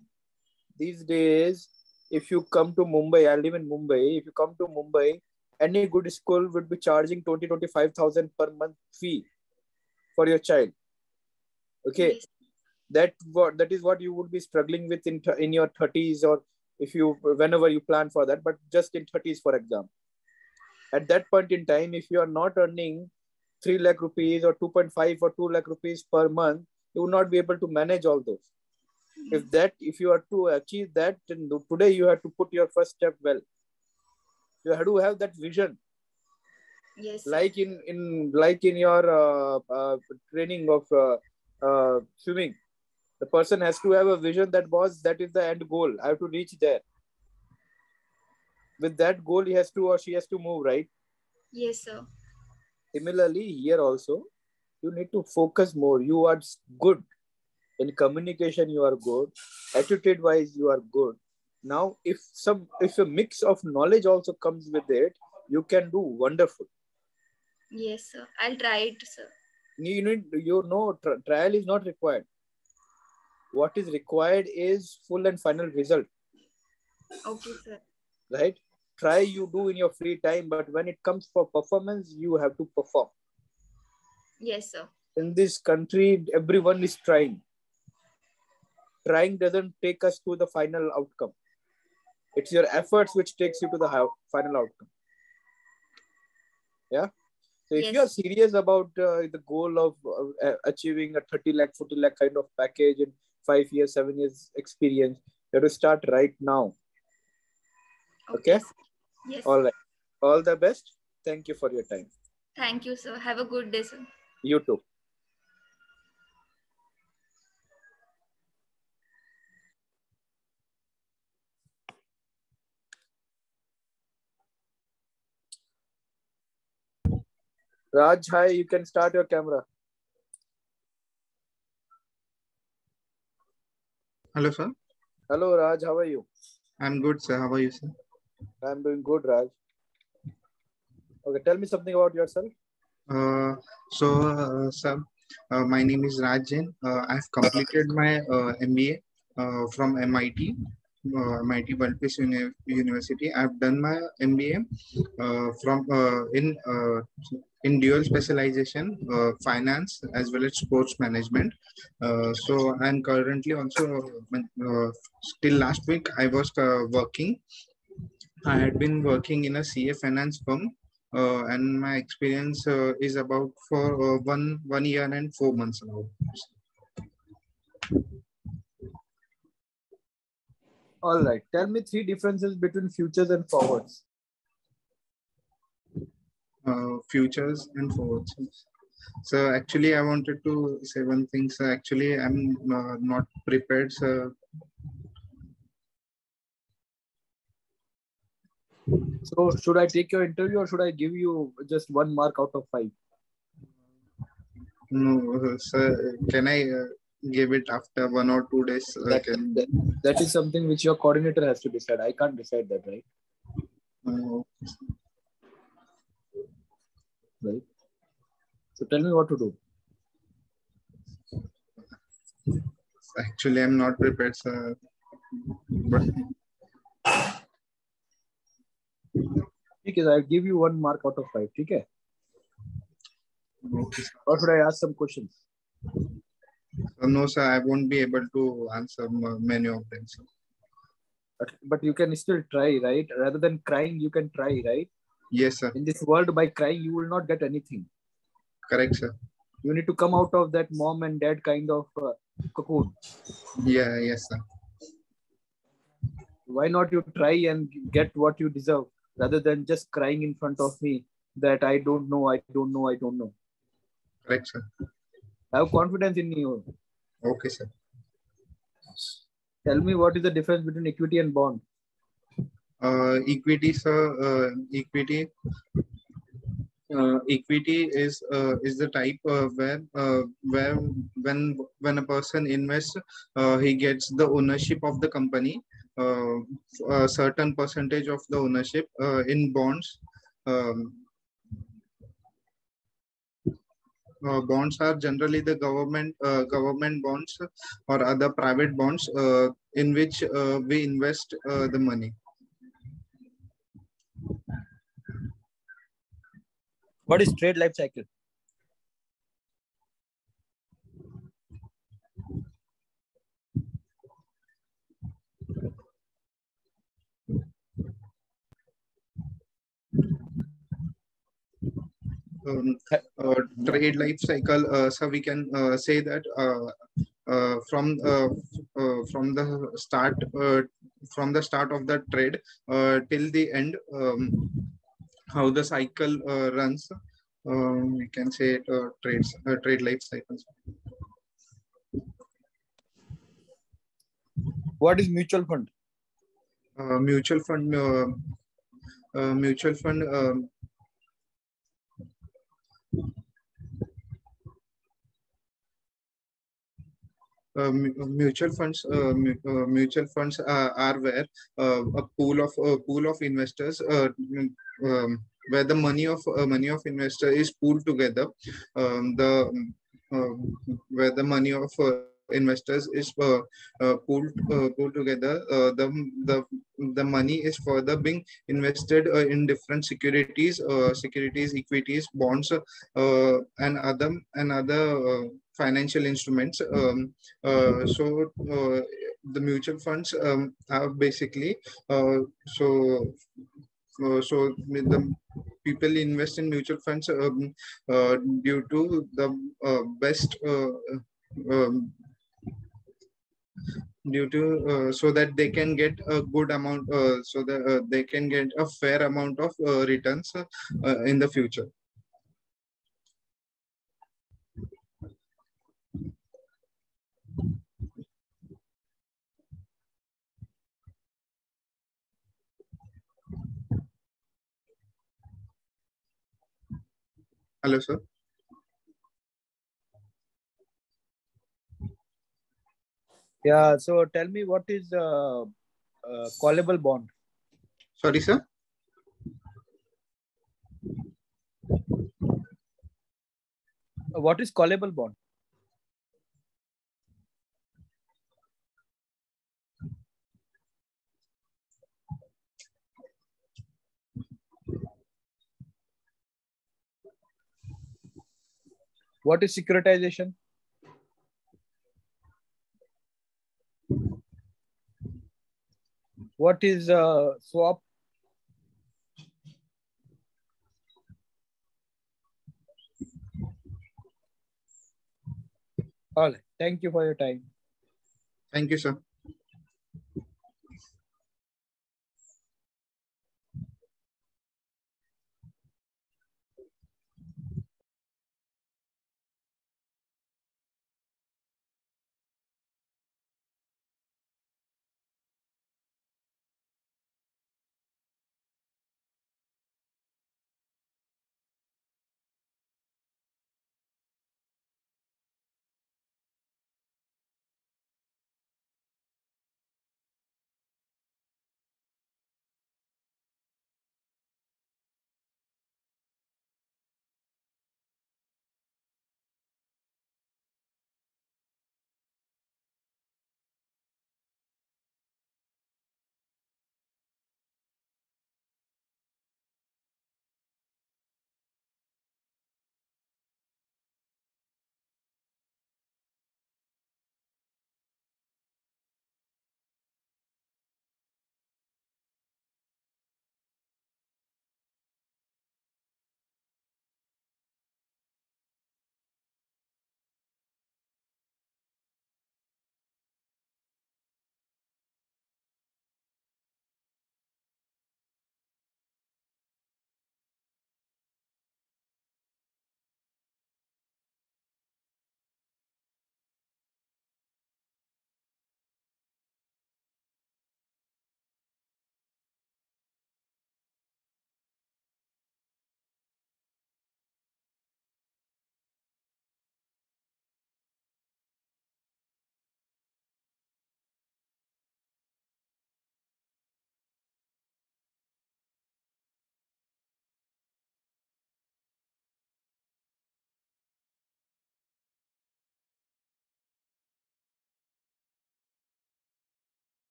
These days, if you come to Mumbai, I live in Mumbai. If you come to Mumbai, any good school would be charging 20-25,000 per month fee for your child. Okay. Yes. That is what you would be struggling with in your 30s, or if you whenever you plan for that, but just in 30s, for example. At that point in time, if you are not earning 3 lakh rupees or 2.5 or 2 lakh rupees per month, you will not be able to manage all those. If you are to achieve that, then today you have to put your first step well. You have to have that vision. Yes. Like in your training of swimming, the person has to have a vision that that is the end goal. I have to reach there. With that goal, he has to or she has to move, right? Yes, sir. Similarly, here also, you need to focus more. You are good. In communication, you are good. Attitude-wise, you are good. Now, if a mix of knowledge also comes with it, you can do wonderful. Yes, sir. I'll try it, sir. Trial is not required. What is required is full and final result. Okay, sir. Right? Try you do in your free time, but when it comes for performance, you have to perform. Yes, sir. In this country, everyone is trying. Trying doesn't take us to the final outcome. It's your efforts which takes you to the final outcome. Yeah. So if you are serious about the goal of achieving a 30 lakh, 40 lakh kind of package in 5 years, 7 years experience, you have to start right now. Okay? Yes. All right. All the best. Thank you for your time. Thank you, sir. Have a good day, sir. You too. Raj, hi, you can start your camera. Hello, sir. Hello, Raj. How are you? I'm good, sir. How are you, sir? I'm doing good, Raj. Okay, tell me something about yourself. Sir, my name is Raj Jain. I've completed my MBA from MIT, MIT World Peace University. I've done my MBA in dual specialization, finance as well as sports management. So I'm currently also, till last week, I was working. I had been working in a CA finance firm, and my experience is about for 1 year and 4 months now. All right. Tell me 3 differences between futures and forwards. Futures and forwards. So actually, I wanted to say one thing. So actually, I'm not prepared. So So should I take your interview or should I give you just 1 mark out of 5? No, sir. Can I give it after 1 or 2 days? That is something which your coordinator has to decide. I can't decide that, right? Uh, Right. So tell me what to do. Actually, I'm not prepared, sir. But Okay, I'll give you 1 mark out of 5. Okay. okay, sir. Or should I ask some questions? No, sir. I won't be able to answer many of them, sir. But you can still try, right? Rather than crying, you can try, right? Yes, sir. In this world, by crying, you will not get anything. Correct, sir. You need to come out of that mom and dad kind of cocoon. Yeah, yes, sir. Why not you try and get what you deserve rather than just crying in front of me that I don't know, I don't know, I don't know. Correct, sir. Have confidence in you. Okay, sir. Tell me what is the difference between equity and bond? Equity, sir. Equity is the type where when a person invests, he gets the ownership of the company, a certain percentage of the ownership. In bonds, bonds are generally the government bonds or other private bonds in which we invest the money. What is trade life cycle? Trade life cycle, so we can say that from the start of the trade till the end, how the cycle runs. We can say it, trade life cycles. What is mutual fund? Mutual fund. Mutual fund. Mutual funds are where a pool of investors, where the money of investor is pooled together. The Where the money of investors is pooled together. The money is further being invested in different securities, equities, bonds, and other financial instruments. The mutual funds are basically the people invest in mutual funds due to the best um, due to so that they can get a good amount, so that they can get a fair amount of returns in the future. Hello, sir. Yeah. So tell me what is callable bond? Sorry, sir. What is callable bond? What is securitization? What is swap? All right. Thank you for your time. Thank you, sir.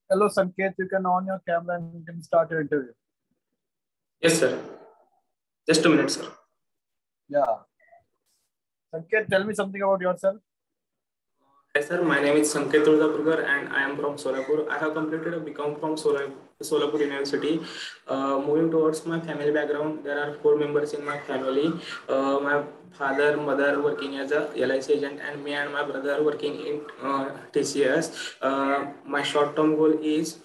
Hello, Sanket. You can on your camera and you can start your interview. Yes, sir. Just a minute, sir. Yeah. Sanket, tell me something about yourself. Hi, sir. My name is Sanket Tuldapurkar and I am from Solapur. I have completed a BCom from Solapur University. Moving towards my family background, there are 4 members in my family. My father, mother working as a LIC agent, and me and my brother working in TCS. My short-term goal is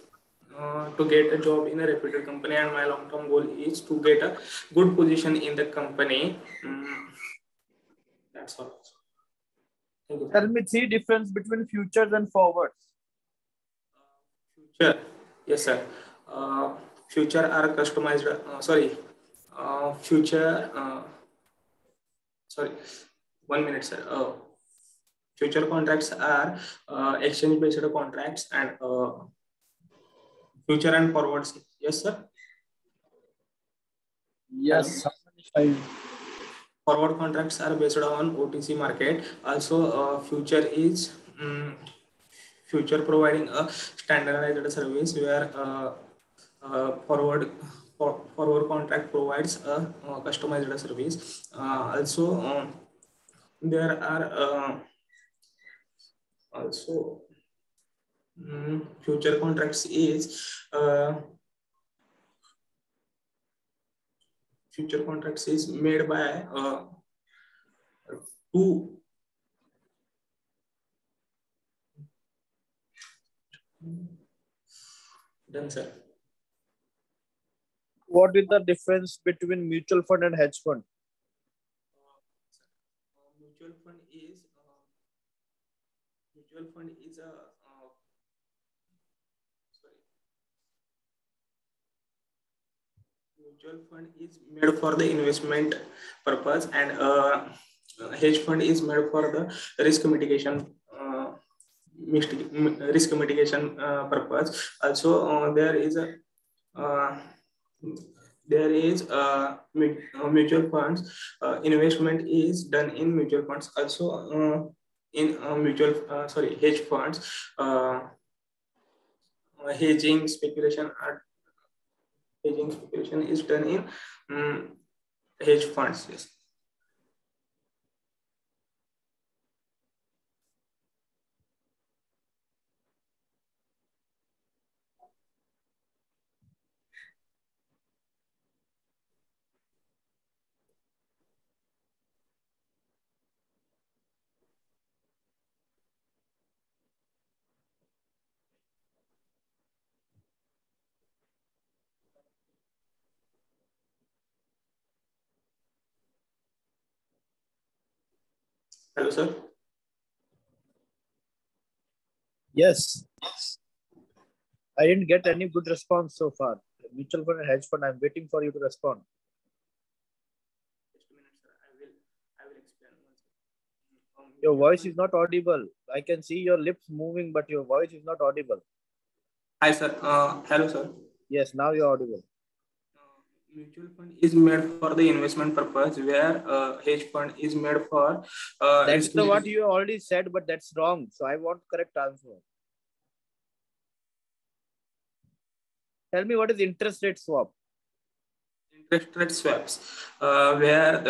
to get a job in a reputed company, and my long-term goal is to get a good position in the company. That's all. Tell me 3 difference between futures and forwards. Future, yes, sir. Future are customized. Future. Sorry, 1 minute, sir. Future contracts are exchange-based contracts, and future and forwards. Yes, sir. Yes. Forward contracts are based on OTC market. Also, future is future providing a standardized service where forward contract provides a customized service. Also, there are also future contracts is future contracts is made by two. Done, sir. What is the difference between mutual fund and hedge fund? Mutual fund is a mutual fund is made for the investment purpose, and hedge fund is made for the risk mitigation purpose. Also, there is mutual funds. Investment is done in mutual funds. Also, in hedge funds, hedging speculation is done in hedge funds. Yes. Hello, sir. Yes. I didn't get any good response so far. Mutual fund and hedge fund, I'm waiting for you to respond. Just a minute, sir. I will explain. Your voice is not audible. I can see your lips moving, but your voice is not audible. Hi, sir. Hello, sir. Yes, now you're audible. Mutual fund is made for the investment purpose, where hedge fund is made for that's what you already said, but that's wrong. So I want correct answer. Tell me, what is interest rate swap? Interest rate swaps, where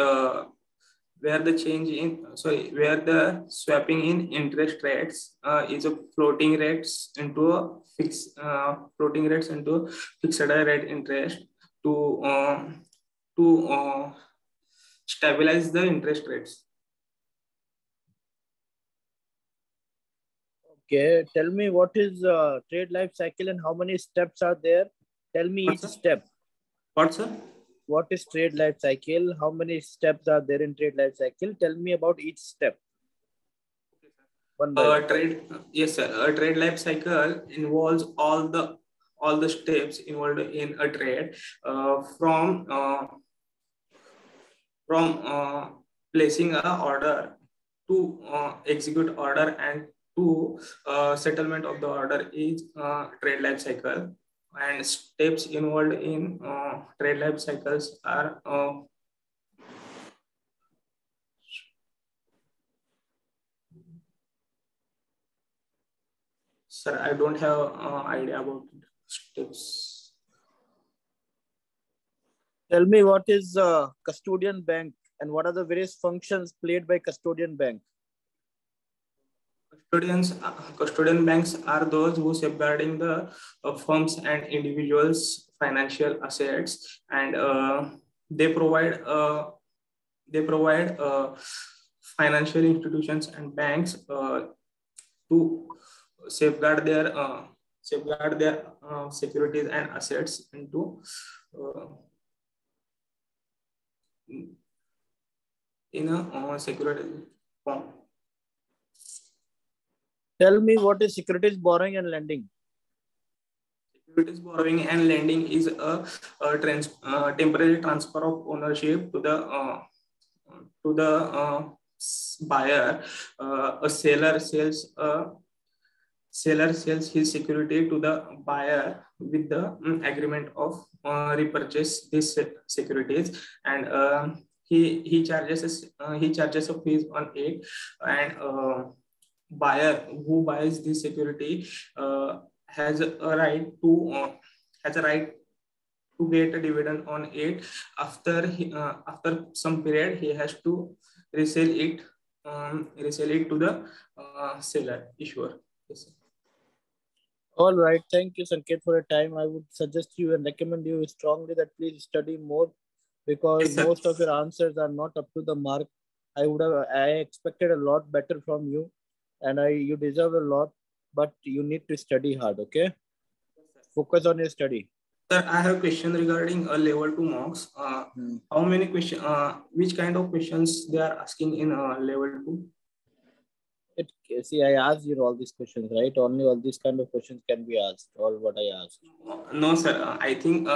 the swapping in interest rates is a floating rates into fixed rate interest to stabilize the interest rates. Okay, tell me what is trade life cycle and how many steps are there? Tell me each step. What, sir? What is trade life cycle? How many steps are there in trade life cycle? Tell me about each step. Okay, sir. Yes, sir. A trade life cycle involves all the steps involved in a trade, from placing an order to execute order and to settlement of the order is trade life cycle. And steps involved in trade life cycles are Sir, I don't have idea about steps. Tell me, what is custodian bank and what are the various functions played by custodian bank? Custodian banks are those who safeguarding the firms and individuals' financial assets, and they provide financial institutions and banks to safeguard their securities and assets into in a secured form. Tell me, what is securities borrowing and lending? Securities borrowing and lending is a temporary transfer of ownership to the buyer. A seller sells his security to the buyer with the agreement of repurchase these securities, and he charges a fees on it, and buyer who buys this security has a right to get a dividend on it. After some period, he has to resell it to the seller issuer. Yes. All right. Thank you, Sanket, for your time. I would suggest you and recommend you strongly that please study more, because Yes, most of your answers are not up to the mark. I expected a lot better from you, and you deserve a lot, but you need to study hard. Okay. Focus on your study. Sir, I have a question regarding level 2 mocks. How many questions? Which kind of questions they are asking in level 2? See, I asked you all these questions, right? Only all these kind of questions can be asked. All what I asked. No, sir. I think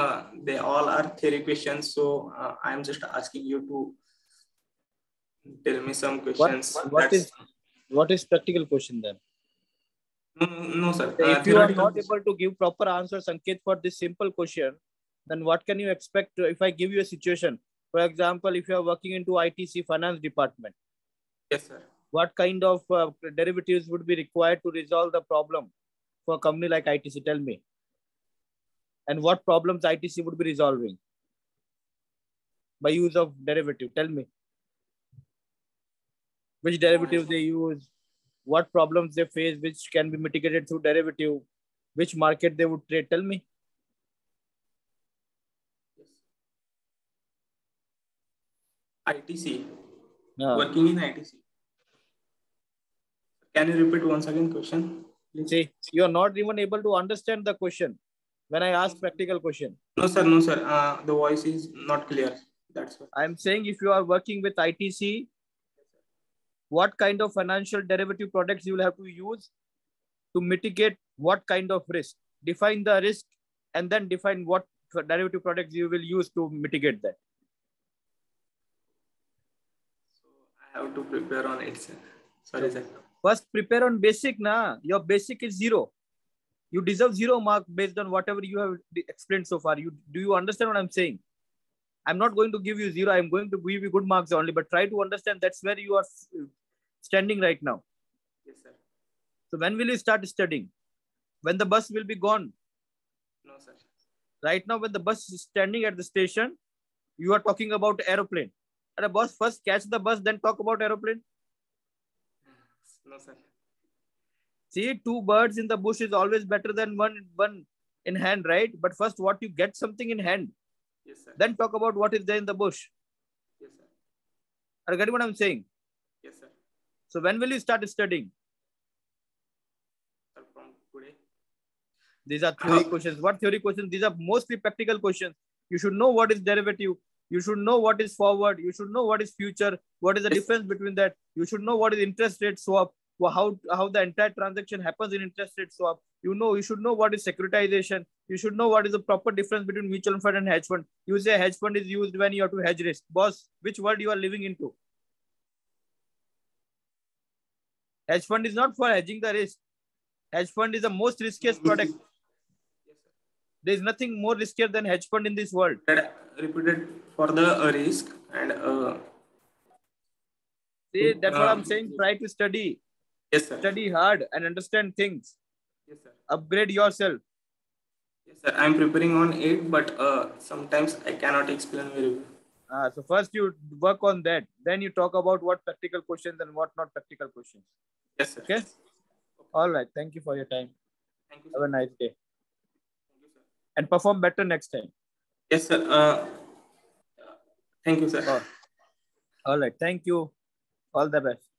they all are theory questions. So I am just asking you to tell me some questions. What is practical question then? No, sir. If you are not able to give proper answer, Sanket, for this simple question, then what can you expect if I give you a situation? For example, if you are working into ITC finance department. Yes, sir. What kind of derivatives would be required to resolve the problem for a company like ITC? Tell me. And what problems ITC would be resolving by use of derivative? Tell me. Which derivative they use, what problems they face, which can be mitigated through derivative, which market they would trade. Tell me. ITC. Working in ITC. Can you repeat once again question? Please? See, you are not even able to understand the question when I ask practical question. No, sir. No, sir. The voice is not clear. That's why. I'm saying if you are working with ITC, what kind of financial derivative products you will have to use to mitigate what kind of risk? Define the risk and then define what derivative products you will use to mitigate that. So I have to prepare on it, sir. Sorry, sir. First, prepare on basic. Your basic is 0. You deserve 0 mark based on whatever you have explained so far. Do you understand what I'm saying? I'm not going to give you 0. I'm going to give you good marks only, but try to understand that's where you are standing right now. Yes, sir. So when will you start studying? When the bus will be gone? No, sir. Right now, when the bus is standing at the station, you are talking about aeroplane. And a bus, first catch the bus, then talk about aeroplane. No, sir. See, 2 birds in the bush is always better than one in hand, right? But first, what you get something in hand. Yes, sir. Then talk about what is there in the bush. Yes, sir. Are you getting what I'm saying? Yes, sir. So when will you start studying? Sir, from today. These are theory questions. What theory questions? These are mostly practical questions. You should know what is derivative. You should know what is forward. You should know what is future. What is the difference between that? You should know what is interest rate swap. How the entire transaction happens in interest rate swap. You should know what is securitization. You should know what is the proper difference between mutual fund and hedge fund. You say hedge fund is used when you have to hedge risk. Boss, which world you are living into? Hedge fund is not for hedging the risk. Hedge fund is the most riskiest product. There is nothing more riskier than hedge fund in this world. Reputed for the risk and see, that's what I'm saying. Try to study. Yes, sir. Study hard and understand things. Yes, sir. Upgrade yourself. Yes, sir. I'm preparing on it, but sometimes I cannot explain very well. So first you work on that. Then you talk about what practical questions and what not practical questions. Yes, sir. Okay. All right. Thank you for your time. Thank you, Have sir. a nice day. Thank you, sir. And perform better next time. Yes, sir. Thank you, sir. All right. Thank you. All the best.